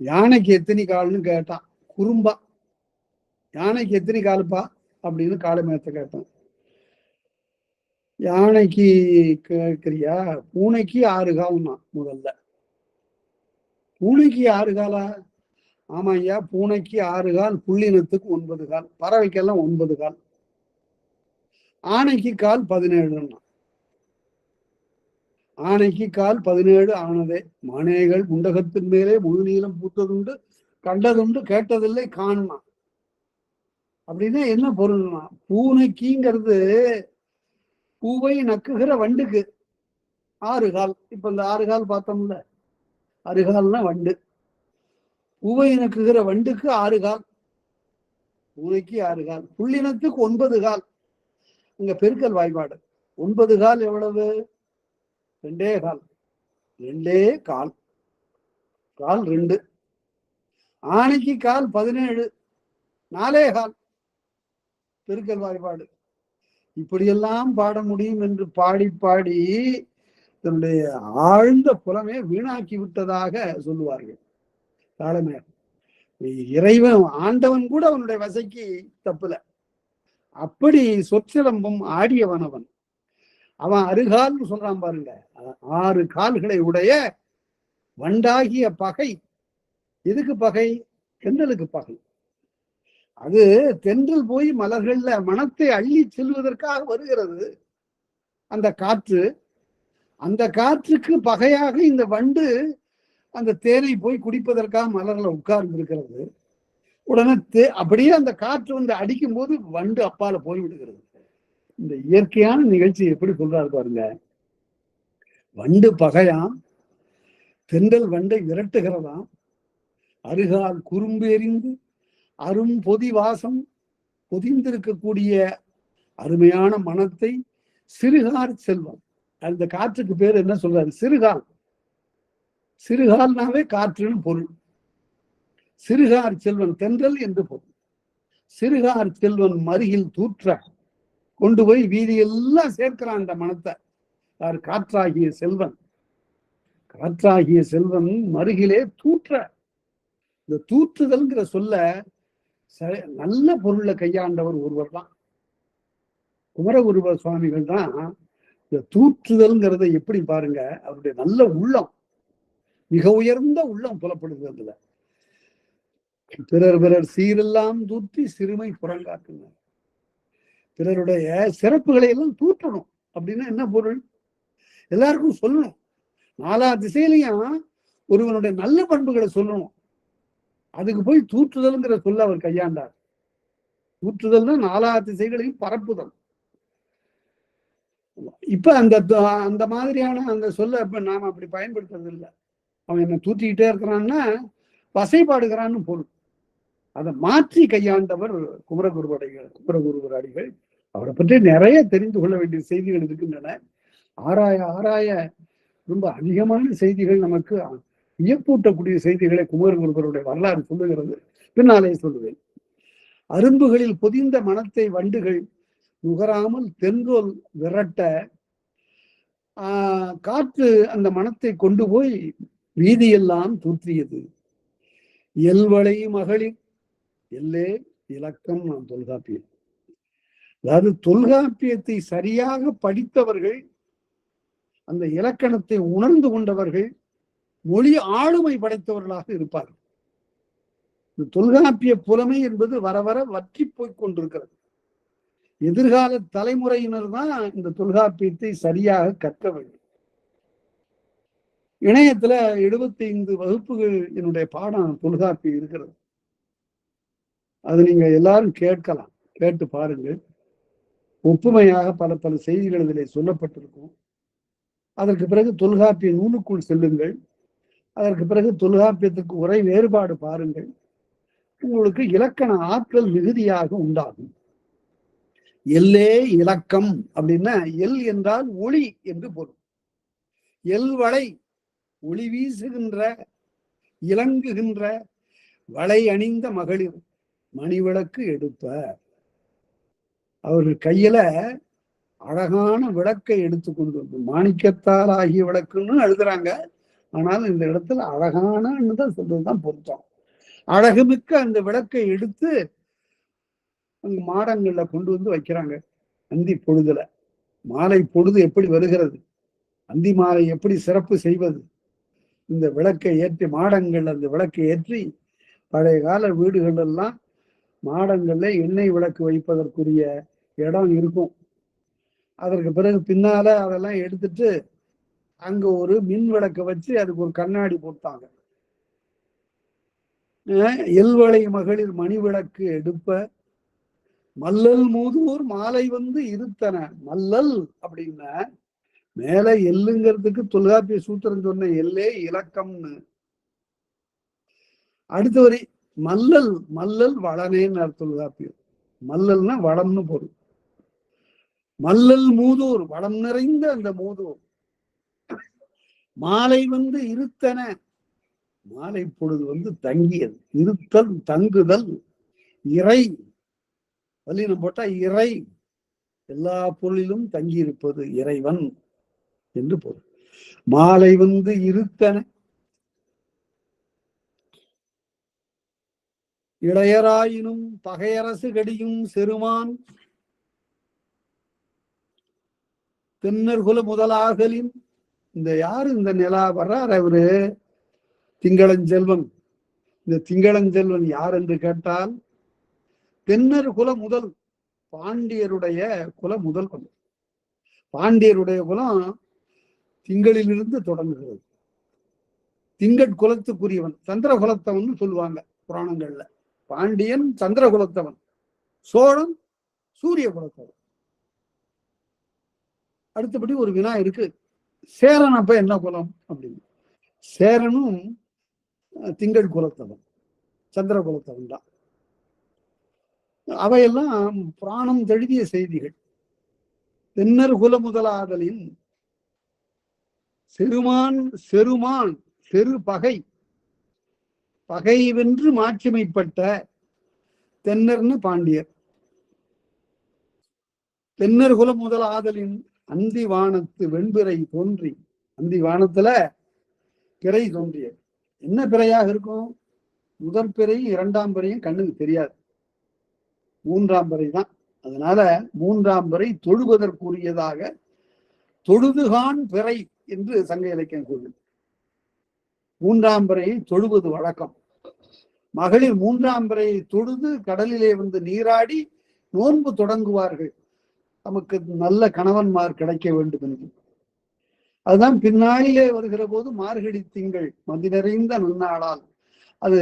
யானைக்கு எத்தனை கால்னு கேட்டான். குறும்பா, யானைக்கு எத்தனை காலுப்பா அப்படின்னு காளமேகத்தை கேட்டான். யானைக்கு கேட்கிறியா, பூனைக்கு 6 கால்னா முதல்ல. பூனைக்கு 6 காலா? ஆமா ஐயா, பூனைக்கு 6 கால், புள்ளினத்துக்கு 9 கால், பறவைக்கெல்லாம் 9 கால். ஆனைக்கு கால் 17. ஆனைக்கு கால் 17 ஆனதே. மானேகள் குண்டகத்தின் மேலே முழு நீளம் பூத்ததுண்டு, கண்டதுண்டு, கேட்டதில்லை காணுமா. அப்படின்னா என்ன பொருள்னா, பூனைக்குங்கிறது பூவை நக்குகிற வண்டுக்கு 6 கால். இப்ப இந்த 6 கால் பார்த்தோம்ல, 6 கால்னா வண்டு. பூவை நக்குகிற வண்டுக்கு 6 கால், பூனைக்கு 6 கால். புள்ளினத்துக்கு 9 கால். இங்க பெருக்கல் வாய்ப்பாடு. 9 கால் எவ்வளவு? 2 கால். 2 கால், கால் 2. ஆனைக்கு கால் 17, 4 கால். பெருக்கல் வாய்ப்பாடு. இப்படியெல்லாம் பாட முடியும் என்று பாடி பாடி தன்னுடைய ஆழ்ந்த புலமே வீணாக்கி விட்டதாக சொல்லுவார்கள் காளமேகம். இறைவன் ஆண்டவன் கூட அவனுடைய வசைக்கு தப்புல. அப்படி சொற்சிலம்பம் ஆடியவன் அவன். அவன் 6 கால்னு சொல்றான் பாருங்க. 6 கால்களை உடைய வண்டாகிய பகை. எதுக்கு பகை? தென்றலுக்கு பகை. அது தென்றல் போய் மலர்கள்ல மனத்தை அள்ளி செல்வதற்காக வருகிறது அந்த காற்று. அந்த காற்றுக்கு பகையாக இந்த வண்டு அந்த தேனை போய் குடிப்பதற்காக மலர்ல உட்கார்ந்து இருக்கிறது. உடனே அப்படியே அந்த காற்று வந்து அடிக்கும் போது வண்டு அப்பால போய் விடுகிறது. இந்த இயற்கையான நிகழ்ச்சி எப்படி சொல்றாரு பாருங்க. வண்டு பகையாம், தென்றல் வண்டை விரட்டுகிறதாம், அருகால் குறும்பு எறிந்து அரும் பொதி வாசம் பொதிந்திருக்கக்கூடிய அருமையான மனத்தை சிறுகார் செல்வம். அந்த காற்றுக்கு பேர் என்ன சொல்றாரு? சிறுகால். சிறுகால்னாவே காற்றுன்னு பொருள். சிறுகார் செல்வன் தென்றல் என்று பொருள். சிறுகார் செல்வன் மருகில் தூற்ற கொண்டு போய் வீதியெல்லாம் சேர்க்கிறான் அந்த மனத்தை. யார்? காற்றாகிய செல்வன். காற்றாகிய செல்வன் மருகிலே தூற்ற. இந்த தூற்றுதல்ங்கிற சொல்ல நல்ல பொருளை கையாண்டவர் ஒருவர் தான், குமரகுருபர சுவாமிகள் தான். இந்த தூற்றுதல்ங்கிறத எப்படி பாருங்க, அவருடைய நல்ல உள்ளம், மிக உயர்ந்த உள்ளம் புலப்படுது அதுல. பிறர் சீரெல்லாம் தூற்றி சிறுமை புறங்காட்டுனார். பிறருடைய சிறப்புகளை எல்லாம் தூற்றணும். அப்படின்னா என்ன பொருள்? எல்லாருக்கும் சொல்லணும். 4 திசையிலையும் ஒருவனுடைய நல்ல பண்புகளை சொல்லணும். அதுக்கு போய் தூற்றுதல்ங்கிற சொல்ல அவர் கையாண்டார். தூற்றுதல்னா 4 திசைகளையும் பரப்புதல். இப்ப அந்த மாதிரியான அந்த சொல்ல இப்ப நாம அப்படி பயன்படுத்துறது இல்லை. அவன் என்ன தூற்றிக்கிட்டே இருக்கிறான்னா வசைப்பாடுகிறான்னு பொருள். அதை மாற்றி கையாண்டவர் குமரகுருவர் அடிகள். அவரை பற்றி நிறைய தெரிந்து கொள்ள வேண்டிய செய்திகள் இருக்கின்றன. ஆராய ரொம்ப அதிகமான செய்திகள், நமக்கு வியப்பூட்டக்கூடிய செய்திகளை குமரகுருவருடைய வரலாறு சொல்லுகிறது. பின்னாலே சொல்லுவேன். அரும்புகளில் பொதிந்த மனத்தை வண்டுகள் நுகராமல் தென்றோல் விரட்ட காற்று அந்த மனத்தை கொண்டு போய் வீதியெல்லாம் தூற்றியது. எல்வளை மகளிர் எல்லே இலக்கம். நாம் தொல்காப்பியம், அதாவது தொல்காப்பியத்தை சரியாக படித்தவர்கள், அந்த இலக்கணத்தை உணர்ந்து கொண்டவர்கள், மொழி ஆளுமை படைத்தவர்களாக இருப்பார்கள். இந்த தொல்காப்பிய புலமை என்பது வர வர வற்றி போய் கொண்டிருக்கிறது. எதிர்கால தலைமுறையினர் தான் இந்த தொல்காப்பியத்தை சரியாக கற்க வேண்டும். இணையத்துல 75 வகுப்புகள் என்னுடைய பாடம் தொல்காப்பியம் இருக்கிறது. அது நீங்க எல்லாரும் கேட்கலாம், கேட்டு பாருங்கள். ஒப்புமையாக பல பல செய்திகள் இதில் சொல்லப்பட்டிருக்கும். அதற்கு பிறகு தொல்காப்பிய நூலுக்குள் செல்லுங்கள். அதற்கு பிறகு தொல்காப்பியத்துக்கு உரை வேறுபாடு பாருங்கள். உங்களுக்கு இலக்கண ஆற்றல் மிகுதியாக உண்டாகும். எல்லே இலக்கம் அப்படின்னா எல் என்றால் ஒளி என்று பொருள். எல் வளை ஒளி வீசுகின்ற இலங்குகின்ற வளை அணிந்த மகளிர் மணிவிளக்கு எடுப்ப. அவர்கள் கையில அழகான விளக்கை எடுத்துக்கொண்டு வந்து, மாணிக்கத்தால் ஆகிய விளக்குன்னு எழுதுறாங்க. ஆனால் இந்த இடத்துல அழகானன்னு தான் சொல்றதுதான் பொருத்தம். அழகுமிக்க அந்த விளக்கை எடுத்து அங்க மாடங்கள்ல கொண்டு வந்து வைக்கிறாங்க. அந்தி பொழுதுல மாலை பொழுது எப்படி வருகிறது, அந்தி மாலை எப்படி சிறப்பு செய்வது, இந்த விளக்கை ஏற்றி மாடங்கள் அந்த விளக்கை ஏற்றி, பழைய கால வீடுகள் எல்லாம் மாடங்கள்ல எண்ணெய் விளக்கு வைப்பதற்குரிய இடம் இருக்கும். அதற்கு பிறகு பின்னால அதெல்லாம் எடுத்துட்டு அங்க ஒரு மின் விளக்கை வச்சு அதுக்கு ஒரு கண்ணாடி போட்டாங்க. எல்வளை மகளிர் மணி விளக்கு எடுப்ப மல்லல் மூதூர் மாலை வந்து இருத்தன. மல்லல் அப்படின்னா மேல எல்லுங்கிறதுக்கு தொல்காப்பிய சூத்திரம் சொன்ன எல்லே இலக்கம்னு. அடுத்த வரி மல்லல், மல்லல் வளனேன்னு தொல்காப்பியம். மல்லல்னா வளம்னு பொருள். மல்லல் மூதூர் வளம் நிறைந்த அந்த மூதூர் மாலை வந்து இருத்தன. மாலை பொழுது வந்து தங்கியது. இருத்தல் தங்குதல். இறை வல்லினம் போட்டா இறை, எல்லா பொருளிலும் தங்கியிருப்பது இறைவன் என்று பொருள். மாலை வந்து இருத்தன. இளையராயினும் பகையரசு கடியும் செருமான் தென்னர்குல முதலாகலின். இந்த யாரு இந்த நிலா வர்றார், அவரு திங்களஞ்செல்வன். இந்த திங்களஞ்செல்வன் யார் என்று கேட்டால் தென்னர் குல முதல், பாண்டியருடைய குல முதல்வன். பாண்டியருடைய குலம் திங்களிலிருந்து தொடங்குகிறது. திங்கட் குலத்துக்குரியவன், சந்திர குலத்தவன் சொல்லுவாங்க புராணங்கள்ல. பாண்டியன் சந்திர குலத்தவன், சோழன் சூரிய குலத்தவன். அடுத்தபடி ஒரு வினா இருக்கு, சேரன் அப்ப என்ன குலம் அப்படின்னு. சேரனும் திங்கள் குலத்தவன், சந்திர குலத்தவன் தான். அவையெல்லாம் புராணம் தழுவிய செய்திகள். தென்னர் குல முதலாதலின் செருமான், செருமான் செரு பகை, பகை வென்று மாட்சிமைப்பட்ட தென்னர்னு பாண்டியர். தென்னர் குல முதலாதலின் அந்தி வானத்து வெண்பிறை தோன்றி. அந்தி வானத்துல பிறை தோன்றியது. என்ன பிறையாக இருக்கும்? முதல் பிறையும் இரண்டாம் பிறையும் கண்ணுக்கு தெரியாது, மூன்றாம் பிறை தான். அதனால மூன்றாம் பிறை தொழுவதற்குரியதாக தொழுதுகான் பிறை என்று சங்க இலக்கியம் கூறுது. மூன்றாம் பிறையை தொழுவது வழக்கம். மகளிர் மூன்றாம் பிறையை தொழுது கடலிலே வந்து நீராடி நோன்பு தொடங்குவார்கள், நமக்கு நல்ல கணவன்மார் கிடைக்க வேண்டும் என்று. அதுதான் பின்னாளிலே வருகிற போது மார்கழி திங்கள் மதி நிறைந்த நன்னாளால் அது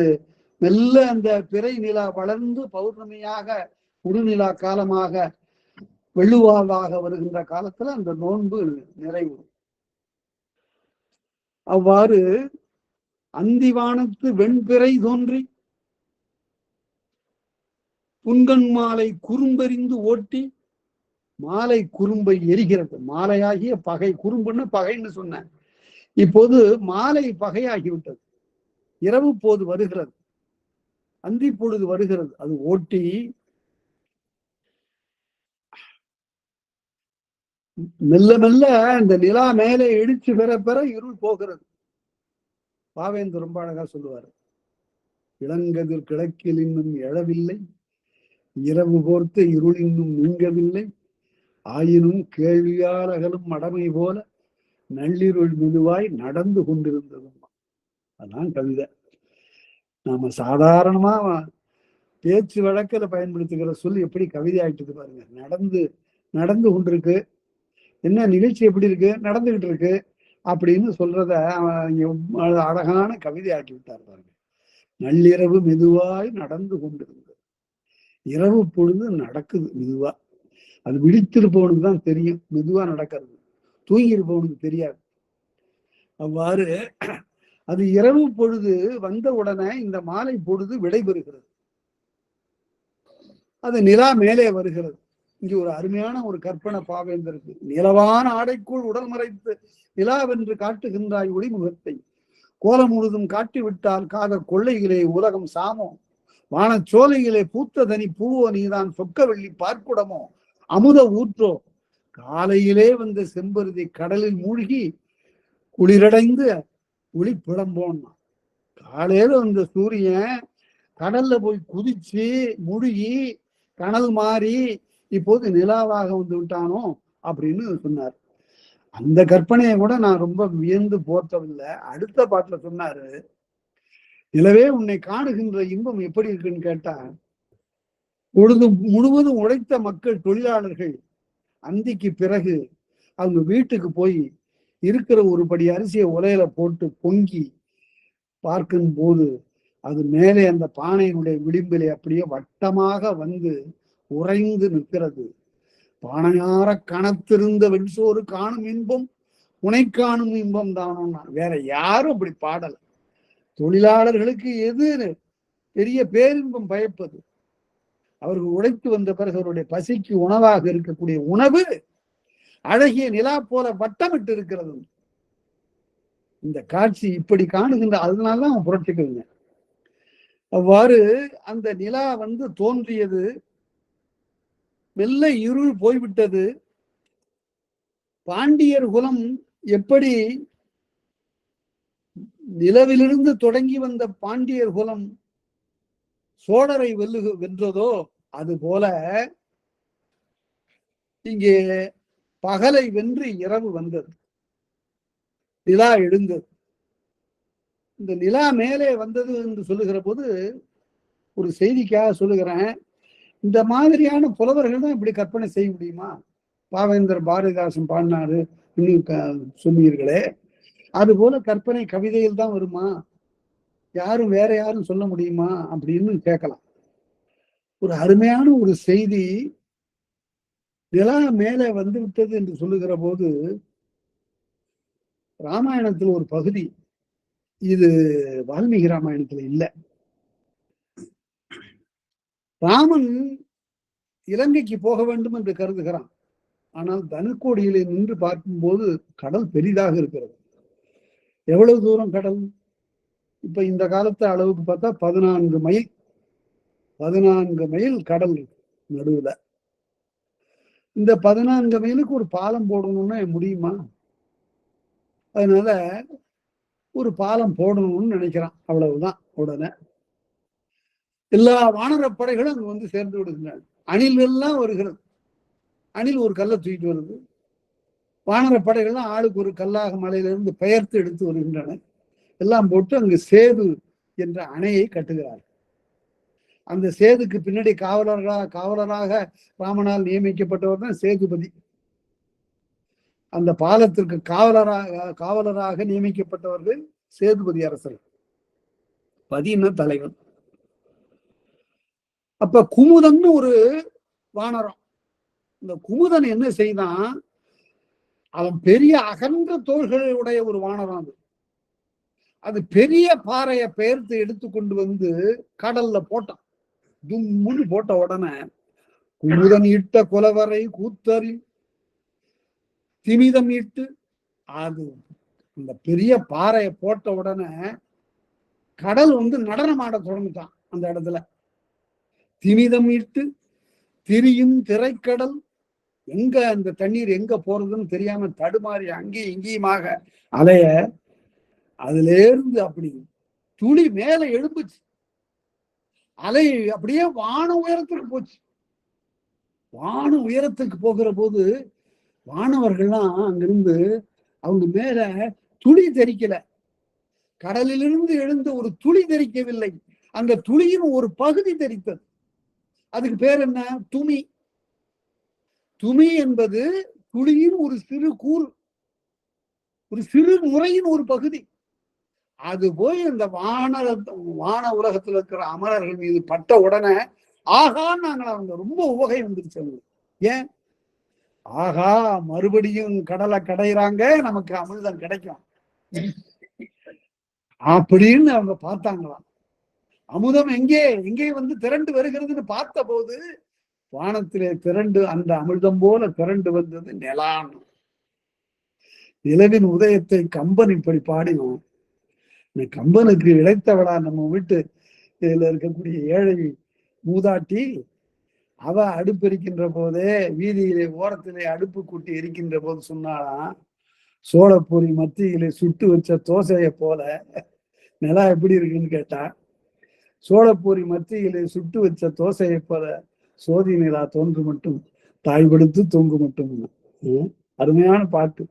மெல்ல அந்த பிறை நிலா வளர்ந்து பௌர்ணமியாக உடுநிலா காலமாக வெள்ளுவாவாக வருகின்ற காலத்துல அந்த நோன்பு நிறைவு. அவ்வாறு அந்திவானத்து வெண்பிறை தோன்றி புன்கண் மாலை குறும்பெறிந்து ஓட்டி. மாலை குறும்பை எரிகிறது. மாலையாகிய பகை, குறும்புன்னு பகைன்னு சொன்னேன். இப்போது மாலை பகையாகிவிட்டது. இரவு போது வருகிறது, அந்தி பொழுது வருகிறது. அது ஓட்டி மெல்ல மெல்ல இந்த நிலா மேலே இடிச்சு பெற இருள் போகிறது. பாவேந்து ரொம்ப அழகா சொல்லுவாரு, இளங்கதிர் கிழக்கில் இன்னும் எழவில்லை, இரவு போர்த்த இருள் இன்னும் நீங்கவில்லை, ஆயினும் கேள்வியால் அகலும் மடமை போல நள்ளிருள் மெதுவாய் நடந்து கொண்டிருந்தது. அதான் கவிதை. நாம சாதாரணமா பேச்சு வழக்கில் பயன்படுத்துகிற சொல் எப்படி கவிதை ஆயிட்டு பாருங்க. நடந்து நடந்து கொண்டிருக்கு, என்ன நிகழ்ச்சி எப்படி இருக்கு, நடந்துகிட்டு இருக்கு அப்படின்னு சொல்றத அழகான கவிதை ஆக்கி விட்டார் பாருங்க. நள்ளிரவு மெதுவாய் நடந்து கொண்டிருந்தது. இரவு பொழுது நடக்குது மெதுவா. அது விழித்திருப்பவனுக்கு தான் தெரியும் மெதுவா நடக்கிறது, தூங்கி இருப்பவனுக்கு தெரியாது. அவ்வாறு அது இரவு பொழுது வந்த உடனே இந்த மாலை பொழுது விடைபெறுகிறது. அது நிலா மேலே வருகிறது. இங்க ஒரு அருமையான ஒரு கற்பனை பாவேந்தருக்கு. நிலவான ஆடைக்குள் உடல் மறைத்து நிலாவென்று காட்டுகின்றாய் ஒளிமுகத்தை, கோலம் முழுதும் காட்டி விட்டால் காதற் கொள்ளையிலே உலகம் சாமோ, வானச்சோலையிலே பூத்த தனி பூவோ நீதான், சொக்க வெள்ளி பார்க்குடமோ அமுத ஊற்றோ, காலையிலே வந்த செம்பருதி கடலில் மூழ்கி குளிரடைந்து ஒளி பிளம்போன்னா. காலையில வந்த சூரியன் கடல்ல போய் குதிச்சு முழுகி கனல் மாறி இப்போது நிலாவாக வந்து விட்டானோ அப்படின்னு சொன்னார். அந்த கற்பனையை கூட நான் ரொம்ப வியந்து போற்றவில்லை. அடுத்த பாட்டுல சொன்னாரு, நிலவே உன்னை காணுகின்ற இன்பம் எப்படி இருக்குன்னு கேட்டா, பொழுது முழுவதும் உழைத்த மக்கள் தொழிலாளர்கள் அந்திக்கு பிறகு அவங்க வீட்டுக்கு போய் இருக்கிற ஒரு படி அரிசியை உலையில போட்டு பொங்கி பார்க்கும் போது அது மேலே அந்த பானையினுடைய விளிம்பிலே அப்படியே வட்டமாக வந்து உறைந்து நிற்கிறது. பானையார கணத்திருந்த வெண்சோறு காணும் இன்பம் உனை காணும் இன்பம் தானோன்னா. வேற யாரும் அப்படி பாடல. தொழிலாளர்களுக்கு எது பெரிய பேரின்பம் பயப்பது? அவர்கள் உழைத்து வந்த பிறகு அவருடைய பசிக்கு உணவாக இருக்கக்கூடிய உணவு அழகிய நிலா போல வட்டமிட்டு இருக்கிறது. இந்த காட்சி இப்படி காணுகின்ற, அதனாலதான் அவன் புரட்சிக்குங்க. அவ்வாறு அந்த நிலா வந்து தோன்றியது, மெல்ல இருள் போய்விட்டது. பாண்டியர் குலம் எப்படி நிலவிலிருந்து தொடங்கி வந்த பாண்டியர் குலம் சோழரை வென்றதோ அது போல இங்கே பகலை வென்று இரவு வந்தது. நிலா எழுந்தது. இந்த நிலா மேலே வந்தது என்று சொல்லுகிற போது ஒரு செய்திக்காக சொல்லுகிறேன். இந்த மாதிரியான புலவர்கள் தான் இப்படி கற்பனை செய்ய முடியுமா? பாவேந்தர் பாரதிதாசன் பாடினாரு சொன்னீர்களே, அது போல கற்பனை கவிதையில் தான் வருமா? யாரும் வேற யாரும் சொல்ல முடியுமா அப்படின்னு கேட்கலாம். ஒரு அருமையான ஒரு செய்தி நிலா மேலே வந்து விட்டது என்று சொல்லுகிற போது, ராமாயணத்தில் ஒரு பகுதி, இது வால்மீகி ராமாயணத்துல இல்ல. ராமன் இலங்கைக்கு போக வேண்டும் என்று கருதுகிறான். ஆனால் தனுக்கோடியிலே நின்று பார்க்கும்போது கடல் பெரிதாக இருக்கிறது. எவ்வளவு தூரம் கடல்? இப்ப இந்த காலத்து அளவுக்கு பார்த்தா 14 மைல். 14 மைல் கடல் இருக்கு நடுவுல. இந்த 14 மைலுக்கு ஒரு பாலம் போடணும்னா முடியுமா? அதனால ஒரு பாலம் போடணும்னு நினைக்கிறான். அவ்வளவுதான். உடனே எல்லா வானரப்படைகளும் அங்க வந்து சேர்ந்து விடுகின்றன. அணில் எல்லாம் வருகிறது. அணில் ஒரு கல்லை தூக்கிட்டு வருது. வானரப்படைகள்லாம் ஆளுக்கு ஒரு கல்லாக மலையிலிருந்து பெயர்த்து எடுத்து வருகின்றன. எல்லாம் போட்டு அங்கு சேது என்ற அணையை கட்டுகிறார். அந்த சேதுக்கு பின்னாடி காவலராக ராமனால் நியமிக்கப்பட்டவர் தான் சேதுபதி. அந்த பாலத்திற்கு காவலராக நியமிக்கப்பட்டவர்கள் சேதுபதி அரசர். பதின தலைவன். அப்ப குமுதன்னு ஒரு வானரம். இந்த குமுதன் என்ன செய்தான்? அவன் பெரிய அகன்ற தோள்களுடைய ஒரு வானரம். அது பெரிய பாறையை பெயர்த்து எடுத்து கொண்டு வந்து கடல்ல போட்டான். தும்முன்னு போட்ட உடனே குமுதன் இட்ட குலவரை கூத்தரில் திமிதம் இட்டு, அது இந்த பெரிய பாறையை போட்ட உடனே கடல் வந்து நடனமாட தொடங்கிட்டான் அந்த இடத்துல. திமிதம் இட்டு திரியும் திரைக்கடல், எங்க அந்த தண்ணீர் எங்க போறதுன்னு தெரியாம தடுமாறி அங்கேயும் இங்கேயுமாக அலைய, அதுல இருந்து அப்படி துளி மேல எழும்புச்சு. அலை அப்படியே வான உயரத்துக்கு போச்சு. வான உயரத்துக்கு போகிற போது வானவர்கள்லாம் அங்கிருந்து அவங்க மேல துளி தெரிக்கல. கடலிலிருந்து எழுந்த ஒரு துளி தெரிக்கவில்லை. அந்த துளியின் ஒரு பகுதி தெரித்தது. அதுக்கு பேர் என்ன? துமி. துமி என்பது துளியின் ஒரு சிறு கூறு, ஒரு சிறு முறையின் ஒரு பகுதி. அது போய் அந்த வான உலகத்தில் இருக்கிற அமரர்கள் மீது பட்ட உடனே ஆகா நாங்கள் அவங்க ரொம்ப உவகை வந்துருச்சு. ஏன்? ஆகா, மறுபடியும் கடலை கடையிறாங்க, நமக்கு அமிர்தம் கிடைக்கும் அப்படின்னு அவங்க பார்த்தாங்களாம். அமுதம் எங்கே எங்கே வந்து திரண்டு வருகிறதுன்னு பார்த்த போது வானத்திலே திரண்டு அந்த அமிர்தம் போல திரண்டு வந்தது நிலான். நிலவின் உதயத்தை கம்பன் இப்படி பாடினோம். கம்பனுக்கு இழைத்தவளா நம்ம வீட்டு இதுல இருக்கக்கூடிய ஏழை மூதாட்டி. அவ அடுப்பு எரிக்கின்ற போதே வீதியிலே ஓரத்திலே அடுப்பு கூட்டி எரிக்கின்ற போது சொன்னாலாம், சோளப்பொறி மத்தியிலே சுட்டு வச்ச தோசையை போல நிலா எப்படி இருக்குன்னு கேட்டா, சோளப்பொறி மத்தியிலே சுட்டு வச்ச தோசையை போல சோதி நிலா தோன்று மட்டும் தாய் படுத்து தூங்கு மட்டும். அருமையான பாட்டு.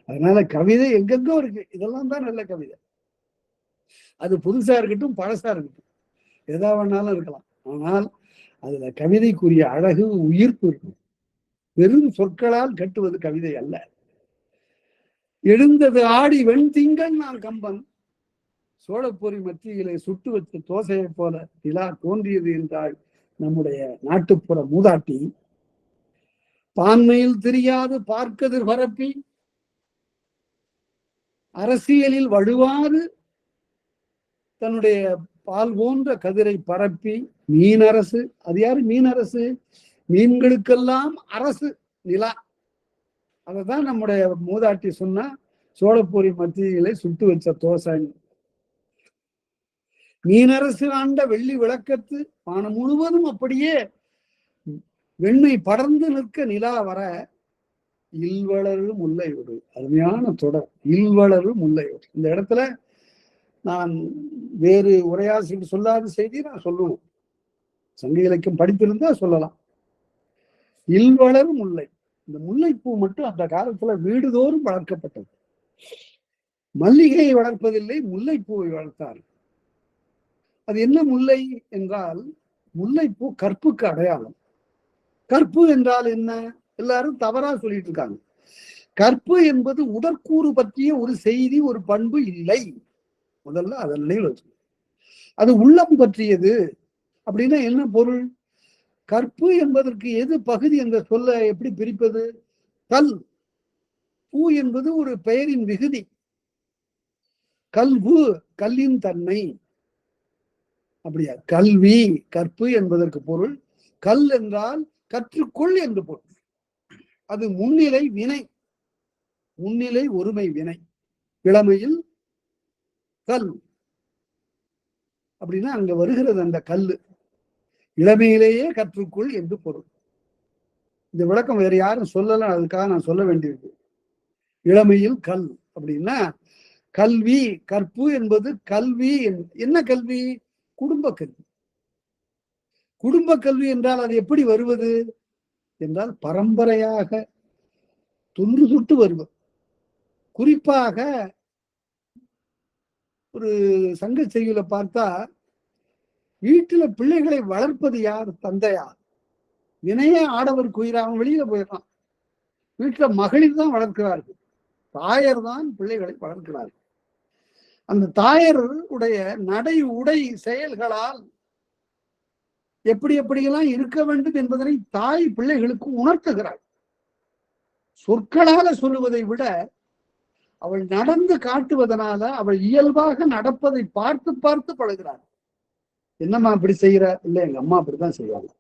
அதனால கவிதை எங்கெங்கோ இருக்கு. இதெல்லாம் தான் நல்ல கவிதை. அது புதுசா இருக்கட்டும் பழசா இருக்கட்டும் எதா வேணாலும் இருக்கலாம். ஆனால் அதுல கவிதைக்குரிய அழகு உயிர்ப்பு இருக்கும். வெறும் சொற்களால் கட்டுவது கவிதை அல்ல. எழுந்தது ஆடி வெண் திங்கள் நான் கம்பன், சோழப்பொறி மத்தியிலே சுட்டு வச்ச தோசையை போல நிலா தோன்றியது என்றால் நம்முடைய நாட்டுப்புற மூதாட்டி. பான்மையில் தெரியாது பார்க்கதிர் பரப்பி அரசியலில் வழுவாது தன்னுடைய பால் போன்ற கதிரை பரப்பி மீனரசு. அது யாரு மீனரசு? மீன்களுக்கெல்லாம் அரசு நிலா. அததான் நம்முடைய மூதாட்டி சொன்னா, சோழப்பொறி மத்தியிலே சுட்டு வச்ச தோசை. மீனரசு ஆண்ட வெள்ளி விளக்கத்து வானம் முழுவதும் அப்படியே வெண்மை படர்ந்து நிற்க நிலா வர இல்வளரு முல்லையோடு. அருமையான தொடர், இல்வளரு முல்லையோடு. இந்த இடத்துல நான் வேறு உரையாசிரியர் சொல்லாத செய்தி நான் சொல்லுவேன். சங்க இலக்கியம் படித்திருந்தா சொல்லலாம். இல்வளர் முல்லை. இந்த முல்லைப்பூ மட்டும் அந்த காலத்துல வீடுதோறும் வளர்க்கப்பட்டது. மல்லிகையை வளர்ப்பதில்லை, முல்லைப்பூவை வளர்த்தார். அது என்ன முல்லை என்றால், முல்லைப்பூ கற்புக்கு அடையாளம். கற்பு என்றால் என்ன? எல்லாரும் தவறா சொல்லிட்டு இருக்காங்க. கற்பு என்பது உடற்கூறு பற்றிய ஒரு செய்தி, ஒரு பண்பு இல்லை. முதல்ல அதன் அது உள்ளம் பற்றியது. அப்படின்னா என்ன பொருள்? கற்பு என்பதற்கு எது பகுதி என்ற சொல்ல எப்படி பிரிப்பது? கல். பூ என்பது ஒரு பெயரின் விகுதி. கல்வு கல்லின் தன்மை. அப்படியா? கல்வி கற்பு என்பதற்கு பொருள். கல் என்றால் கற்றுக்கொள் என்று பொருள். அது முன்னிலை வினை, முன்னிலை ஒருமை வினை. இளமையில் கல் அப்படின்னா அங்க வருகிறது அந்த கல்லு. இளமையிலேயே கற்றுக்கொள் என்று பொருள். இந்த விளக்கம் வேற யாரும் சொல்லல, அதுக்காக நான் சொல்ல வேண்டியிருக்கு. இளமையில் கல் அப்படின்னா கல்வி, கற்பு என்பது கல்வி. என்ன கல்வி? குடும்ப கல்வி. குடும்ப கல்வி என்றால் அது எப்படி வருவது என்றால் பரம்பரையாக தொன்று தொட்டு வருவது. குறிப்பாக ஒரு சங்க செய்யுள பார்த்தா, வீட்டுல பிள்ளைகளை வளர்ப்பது யார்? தந்தையார். வினையே ஆடவர் குயிரா, அவன் வெளியில போயிடறான். வீட்டுல மகளிர் தான் வளர்க்கிறார்கள், தாயர் தான் பிள்ளைகளை வளர்க்கிறார்கள். அந்த தாயர் உடைய நடை உடை செயல்களால் எப்படி எப்படியெல்லாம் இருக்க வேண்டும் என்பதனை தாய் பிள்ளைகளுக்கு உணர்த்துகிறாள். சொற்களால சொல்லுவதை விட அவள் நடந்து காட்டுவதனால அவள் இயல்பாக நடப்பதை பார்த்து பார்த்து பழகிறாள். என்னம்மா இப்படி செய்யற? இல்ல எங்க அம்மா அப்படித்தான் செய்வாங்க.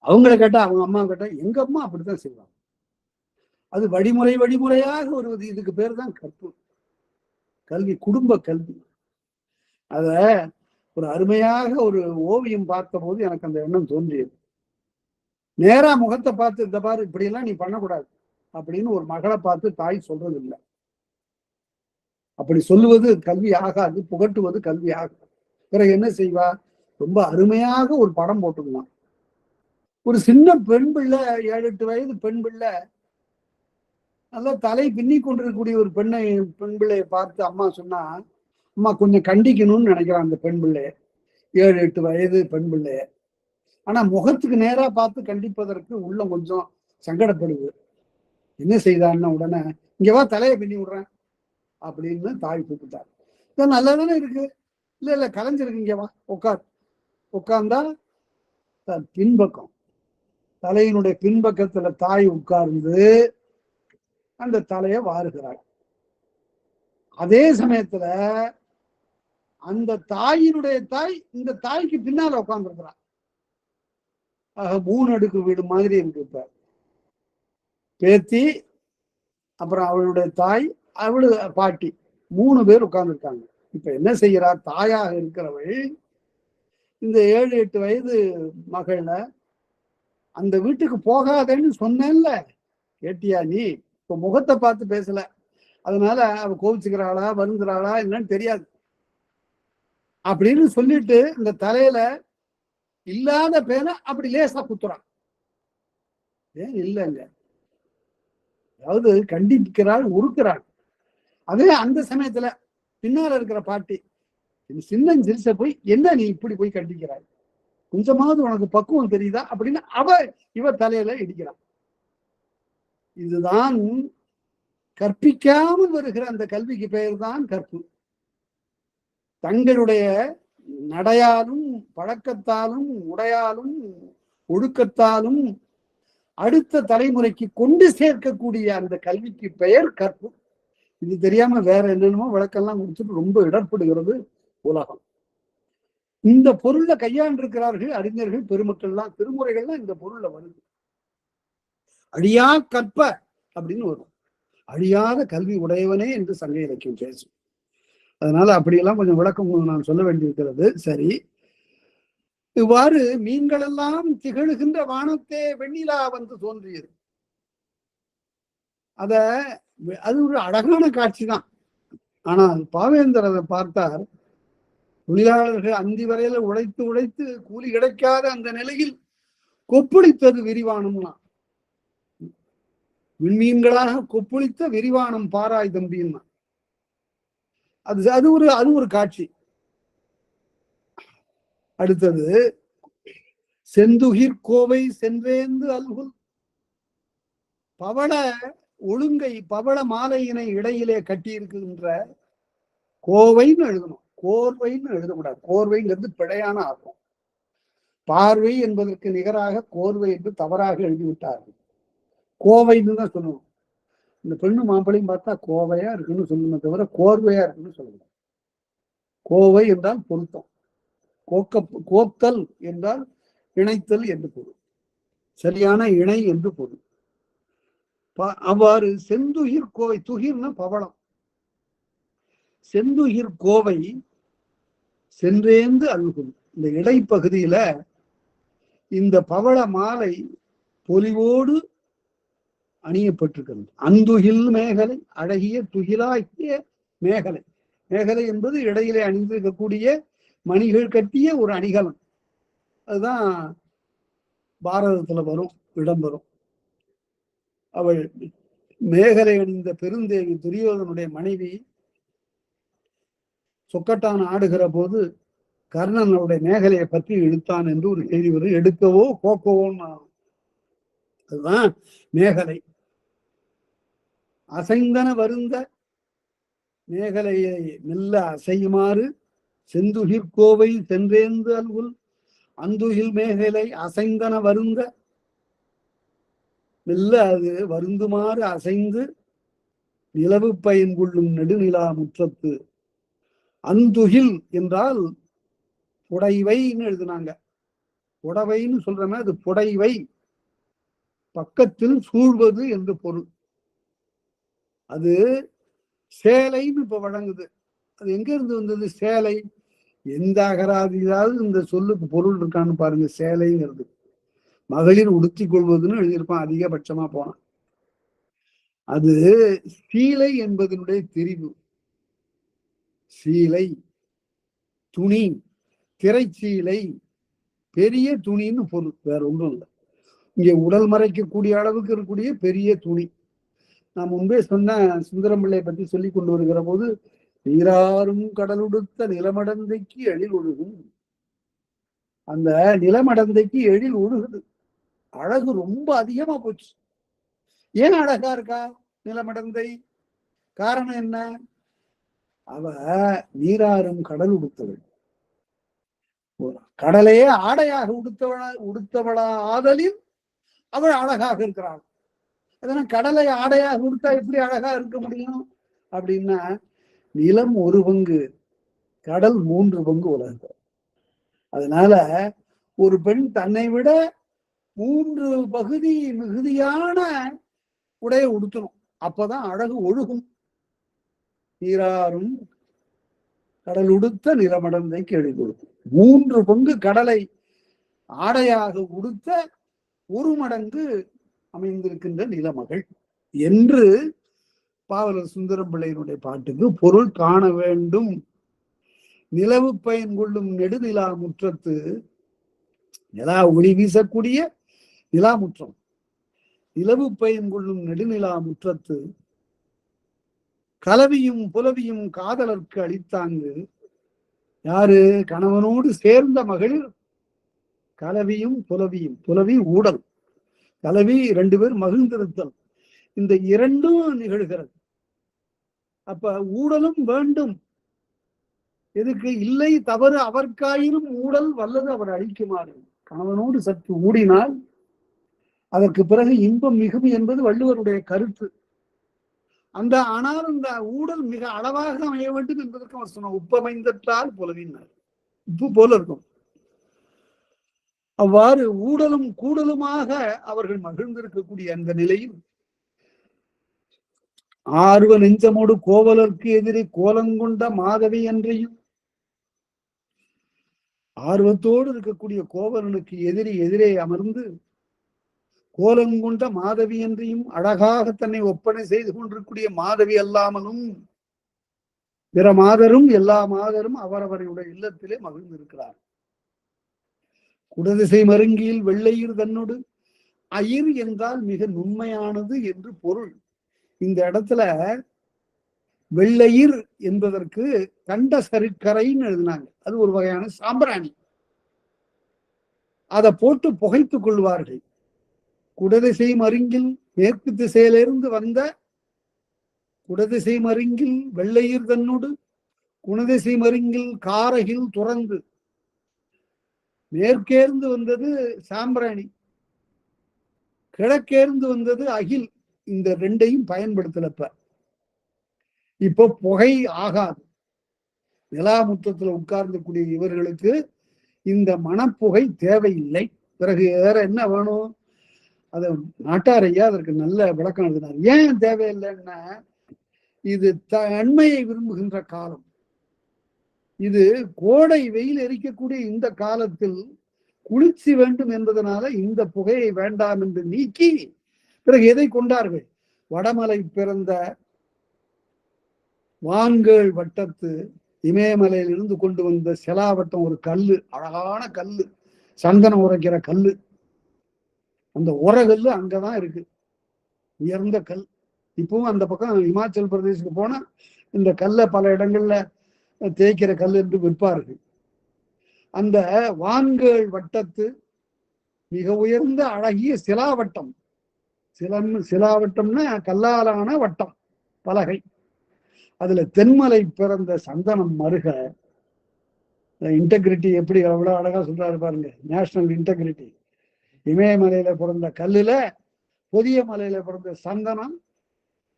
அவங்கள கேட்டா, அவங்க அம்மா கேட்டா எங்க அம்மா அப்படித்தான் செய்வாங்க. அது வழிமுறை வழிமுறையாக வருவது. இதுக்கு பேர் தான் கற்பு, கல்வி, குடும்ப கல்வி. அத ஒரு அருமையாக ஒரு ஓவியம் பார்த்த போது எனக்கு அந்த எண்ணம் தோன்றியது. நேரா முகத்தை பார்த்து, இந்த பாரு இப்படி எல்லாம் நீ பண்ணக்கூடாது அப்படின்னு ஒரு மகளை பார்த்து தாய் சொல்றது இல்லை. அப்படி சொல்லுவது கல்வி ஆகாது, புகட்டுவது கல்வி ஆகாது. பிறகு என்ன செய்வா? ரொம்ப அருமையாக ஒரு படம் போட்டுக்கலாம். ஒரு சின்ன பெண் பிள்ளை, 7-8 வயது பெண் பிள்ளை, நல்லா தலை பின்னி கொண்டிருக்கக்கூடிய ஒரு பெண் பிள்ளையை பார்த்து அம்மா சொன்னா, அம்மா கொஞ்சம் கண்டிக்கணும்னு நினைக்கிறான் அந்த பெண் பிள்ளைய, 7-8 வயது பெண் பிள்ளைய. ஆனா முகத்துக்கு நேரா பார்த்து கண்டிப்பதற்கு உள்ளம் கொஞ்சம் சங்கடப்படுது. என்ன செய்தான்னு உடனே, இங்கவா தலையை பின்னி விடுறேன் அப்படின்னு தாய் கூப்பிட்டார். இதான் நல்லாதானே இருக்கு. இல்ல இல்ல கலைஞ்சிருக்கு, இங்கவா உட்கார். உட்கார்ந்தா பின்பக்கம், தலையினுடைய பின்பக்கத்துல தாய் உட்கார்ந்து அந்த தலையை வாருகிறாள். அதே சமயத்துல அந்த தாயினுடைய தாய் இந்த தாய்க்கு பின்னால உட்கார்ந்து இருக்கிறார். 3 அடுக்கு வீடு மாதிரி இருக்கு. இப்ப பேத்தி, அப்புறம் அவளுடைய தாய், அவளு பாட்டி, 3 பேர் உட்கார்ந்துருக்காங்க. இப்ப என்ன செய்யறார்? தாயாக இருக்கிறவள் இந்த 7-8 வயது மகள அந்த வீட்டுக்கு போகாதேன்னு சொன்னேன்ல, கேட்டியா நீ? இப்ப முகத்தை பார்த்து பேசல, அதனால அவ கோவிச்சுக்கிறாளா வருந்துறாளா என்னன்னு தெரியாது அப்படின்னு சொல்லிட்டு இந்த தலையில இல்லாத பேனை அப்படி லேசா குத்துறான். ஏன் இல்லைங்க, அதாவது கண்டிக்கிறாள், உருக்கிறாள். அதே அந்த சமயத்துல பின்னால இருக்கிற பாட்டி சின்ன சிரிச்ச போய், என்ன நீ இப்படி போய் கண்டிக்கிறாய், கொஞ்சமாவது உனக்கு பக்குவம் தெரியுதா அப்படின்னு இவ தலையில இடிக்கிறான். இதுதான் கற்பிக்காமல் வருகிற அந்த கல்விக்கு பெயர் தான் கற்பு. தங்களுடைய நடையாலும் பழக்கத்தாலும் உடையாலும் ஒழுக்கத்தாலும் அடுத்த தலைமுறைக்கு கொண்டு சேர்க்கக்கூடிய அந்த கல்விக்கு பெயர் கற்பு. இது தெரியாம வேற என்னென்னமோ விளக்கெல்லாம் கொடுத்துட்டு ரொம்ப இடர்படுகிறது உலகம். இந்த பொருள்ல கையாண்டிருக்கிறார்கள் அறிஞர்கள் பெருமக்கள்லாம். திருமுறைகள்லாம் இந்த பொருள்ல வருது. அழியா கற்ப அப்படின்னு வரும். அழியாத கல்வி உடையவனே என்று சங்க இலக்கியம் பேசும். அதனால அப்படியெல்லாம் கொஞ்சம் விளக்கம் நான் சொல்ல வேண்டியிருக்கிறது. சரி, இவ்வாறு மீன்கள் எல்லாம் திகழ்கின்ற வானத்தே வெண்ணிலா வந்து தோன்றியது. அது ஒரு அழகான காட்சி தான். ஆனால் பாவேந்தர் அதை பார்த்தார். தொழிலாளர்கள் அந்தி வரையில உழைத்து உழைத்து கூலி கிடைக்காத அந்த நிலையில் கொப்புளித்தது விரிவானம்னா, விண்மீன்களாக கொப்புளித்த விரிவானம் பாராய் தம்பின்னா, அது ஒரு காட்சி. அடுத்தது செந்துகிர் கோவை சென்றேந்து அல்குல், பவள ஒழுங்கை பவள மாலையினை இடையிலே கட்டியிருக்கின்ற கோவைன்னு எழுதணும், கோர்வைன்னு எழுதக்கூடாது. கோர்வைங்கிறது பிழையான அர்த்தம். பார்வை என்பதற்கு நிகராக கோர்வை என்று தவறாக எழுதிவிட்டார்கள். கோவைன்னு தான் சொல்லணும். இந்த பெண்ணு மாப்பிளையும் பார்த்தா கோவையா இருக்குன்னு சொல்லணுமே தவிர கோர்வையா இருக்குன்னு சொல்லணும். கோவை என்றால் பொருத்தம், கோத்தல் என்றால் இணைத்தல் என்று பொருள், சரியான இணை என்று பொருள். அவ்வாறு செந்துயிர் கோவை, துகிர்னா பவளம், செந்துயிர் கோவை சென்றேந்து அல்குல், இந்த இடைப்பகுதியில இந்த பவள மாலை பொலிவோடு அணியப்பட்டிருக்கிறது. அந்துகில் மேகலை, அழகிய துகிலாகிய மேகலை. மேகலை என்பது இடையிலே அணிந்திருக்கக்கூடிய மணிகள் கட்டிய ஒரு அணிகலம். அதுதான் பாரதத்துல வரும், இடம்பெறும். அவள் மேகலை அணிந்த பெருந்தேவி துரியோதனுடைய மனைவி சொக்கட்டான் ஆடுகிற போது கர்ணன் அவருடைய மேகலையை பற்றி இழுத்தான் என்று ஒரு செய்தி வரும். எடுக்கவோ போக்கவோன்னு, அதுதான் மேகலை. அசைந்தன வருந்த, மேகலையை மெல்ல அசையுமாறு செந்துகிர் கோவை சென்றேந்து அல்குல், அந்துகில் மேகலை அசைந்தன வருந்த, மெல்ல அது வருந்துமாறு அசைந்து நிலவு பயன் கொள்ளும் நெடுநிலா முற்றத்து. அந்துகில் என்றால் புடைவைன்னு எழுதுனாங்க. புடவைன்னு சொல்றமே, அது புடைவை, பக்கத்தில் சூழ்வது என்று பொருள். அது சேலைன்னு இப்ப வழங்குது. அது எங்க இருந்து வந்தது சேலை? எந்த அகராதியாவது இந்த சொல்லுக்கு பொருள் இருக்கான்னு பாருங்க. சேலைங்கிறது மகளிர் உடுத்தி கொள்வதுன்னு எழுதியிருப்பான் அதிகபட்சமா போனா. அது சீலை என்பதனுடைய திரிவு. சீலை துணி, திரைச்சீலை, பெரிய துணின்னு பொருள், வேற ஒன்றும் இல்லை. இங்கே உடல் மறைக்கக்கூடிய அளவுக்கு இருக்கக்கூடிய பெரிய துணி. நான் முன்பே சொன்ன சுந்தரம்பிள்ளை பற்றி சொல்லி கொண்டு வருகிற போது, நீராறும் கடலுடுத்த நிலமடந்தைக்கு எழில் ஒழுகும். அந்த நிலமடந்தைக்கு எழில் ஒழுகுது, அழகு ரொம்ப அதிகமா போச்சு. ஏன் அழகா இருக்கா நிலமடந்தை? காரணம் என்ன? அவ நீராறும் கடல் உடுத்தவள், கடலையே ஆடையாக உடுத்தவளா ஆதலில் அவள் அழகாக இருக்கிறாள். அதனால கடலை ஆடையாக உடுத்தா எப்படி அழகா இருக்க முடியும் அப்படின்னா, நிலம் 1 பங்கு, கடல் 3 பங்கு உலகம். அதனால ஒரு பெண் தன்னை விட 3 பகுதி மிகுதியான உடைய உடுத்தணும். அப்பதான் அழகு ஒழுகும். நீராறும் கடல் உடுத்த நிலமடந்தை கேள்வி கொடுக்கும். 3 பங்கு கடலை ஆடையாக உடுத்த 1 மடங்கு அமைந்திருக்கின்ற நிலமகள் என்று பாவலர் சுந்தரம் பிள்ளையினுடைய பாட்டுக்கு பொருள் காண வேண்டும். நிலவு பயன் கொள்ளும் நெடுநிலா முற்றத்து, நிலா ஒளி வீசக்கூடிய நிலா முற்றம், நிலவு பயன் கொள்ளும் நெடுநிலா முற்றத்து கலவியும் புலவியும் காதலர்க்கு அளித்தாங்கு. யாரு? கணவனோடு சேர்ந்த மகளிர் கலவியும் புலவியும், புலவி ஊடல், கலவி 2 பேர் மகிழ்ந்திருத்தல், இந்த 2ம் நிகழ்கிறது. அப்ப ஊடலும் வேண்டும். எதுக்கு? இல்லை தவறு அவர்க்காயினும் ஊடல் வல்லது அவர் அழிக்குமாறு. கணவனோடு சற்று ஊடினால் அதற்கு பிறகு இன்பம் மிகும் என்பது வள்ளுவருடைய கருத்து. ஆனால் அந்த ஊடல் மிக அளவாக அமைய வேண்டும் என்பதற்கு அவர் சொன்ன உப்பமைந்தால் புலவினார். உப்பு போல இருக்கும். அவ்வாறு ஊடலும் கூடலுமாக அவர்கள் மகிழ்ந்திருக்கக்கூடிய அந்த நிலையில் ஆர்வ நெஞ்சமோடு கோவலர்க்கு எதிரே கோலங்கொண்ட மாதவி என்றையும், ஆர்வத்தோடு இருக்கக்கூடிய கோவலனுக்கு எதிரே அமர்ந்து கோலங்கொண்ட மாதவி என்றையும், அழகாக தன்னை ஒப்பனை செய்து கொண்டிருக்கூடிய மாதவி அல்லாமலும் பிற மாதரும் எல்லா மாதரும் அவரவருடைய இல்லத்திலே மகிழ்ந்திருக்கிறார். குடதிசை மருங்கியில் வெள்ளையீர் தன்னோடு, அயிர் என்றால் மிக நுண்மையானது என்று பொருள். இந்த இடத்துல வெள்ளையீர் என்பதற்கு கண்ட சருக்கரைன்னு எழுதினாங்க. அது ஒரு வகையான சாம்பிராணி. அதை போட்டு புகைத்துக் கொள்வார்கள். குடதிசை மருங்கில், மேற்கு திசையிலிருந்து வந்த குடதிசை மருங்கில் வெள்ளையீர் தன்னோடு, குணதிசை மருங்கில் காரகில் துறந்து, மேற்கேர்ந்து வந்தது சாம்பிராணி, கிழக்கேர்ந்து வந்தது அகில். இந்த 2ஐயும் பயன்படுத்தலப்ப. இப்போ புகை ஆகாது. நிலாமுற்றத்துல உட்கார்ந்தக்கூடிய இவர்களுக்கு இந்த மணப்புகை தேவையில்லை. பிறகு வேற என்ன வேணும்? அதை நாட்டாரையா அதற்கு நல்ல விளக்கம் எழுதினார். ஏன் தேவையில்லைன்னா, இது தன்மையை விரும்புகின்ற காலம். இது கோடை வெயில் எரிக்கக்கூடிய இந்த காலத்தில் குளிர்ச்சி வேண்டும் என்பதனால இந்த புகையை வேண்டாம் என்று நீக்கி பிறகு எதை கொண்டார்கள்? வடமலை பிறந்த வான்கள் வட்டத்து இமயமலையில் இருந்து கொண்டு வந்த செலாவட்டம், ஒரு கல்லு, அழகான கல்லு, சந்தனம் உரைக்கிற கல்லு. அந்த உரகல்லு அங்கதான் இருக்கு, உயர்ந்த கல். இப்பவும் அந்த பக்கம் இமாச்சல் பிரதேசத்துக்கு போனா இந்த கல்லை பல இடங்கள்ல தேய்க்கிற கல் என்று விற்பார்கள். அந்த வான்கள் வட்டத்து மிக உயர்ந்த அழகிய சிலாவட்டம். சிலாவட்டம்னா கல்லாலான வட்டம், பலகை. அதுல தென்மலை பிறந்த சந்தனம் மருக. இன்டெகிரிட்டி எப்படி எவ்வளவு அழகா சொல்றாரு பாருங்க, நேஷனல் இன்டெகிரிட்டி. இமயமலையில பிறந்த கல்லுல புதிய மலையில பிறந்த சந்தனம்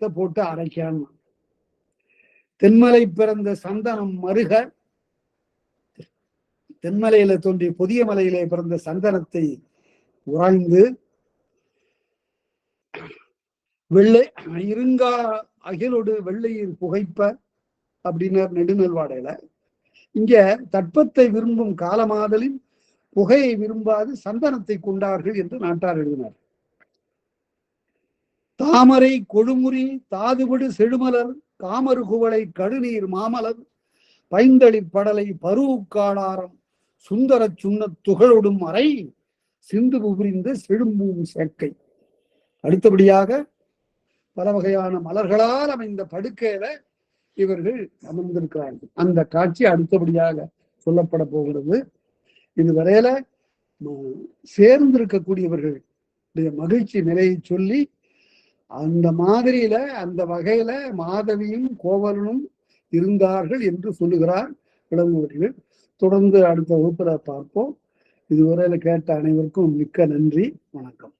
போட்டு அரைக்காம, தென்மலை பிறந்த சந்தனம் மருக, தென்மலையில தோன்றிய புதிய மலையிலே பிறந்த சந்தனத்தை உராய்ந்து வெள்ளை இருங்கா அகிலோடு வெள்ளையில் புகைப்ப அப்படின்னார் நெடுநல்வாடையில. இங்க தட்பத்தை விரும்பும் காலமாதலின் புகையை விரும்பாது சந்தனத்தை கொண்டார்கள் என்று நாட்டார் எழுதினார். தாமரை கொழுமுறி தாதுபடு செழுமலர் காமரு குவளை கடுநீர் மாமலர் பைந்தளிர் படலை பருவுக்காளாரம் சுந்தர சுண்ண துகளொடும் அறை சிந்து புரிந்த செழும்பூம் சேர்க்கை. அடுத்தபடியாக பல வகையான மலர்களால் அமைந்த படுக்கையில இவர்கள் அமர்ந்திருக்கிறார்கள். அந்த காட்சி அடுத்தபடியாக சொல்லப்பட போகிறது. இதுவரையில சேர்ந்திருக்கக்கூடியவர்களுடைய மகிழ்ச்சி நிலையை சொல்லி, அந்த மாதிரியில அந்த வகையில மாதவியும் கோவலனும் இருந்தார்கள் என்று சொல்லுகிறார் இளங்கோவடிகள். தொடர்ந்து அடுத்த வகுப்புல பார்ப்போம். இதுவரையில கேட்ட அனைவருக்கும் மிக்க நன்றி, வணக்கம்.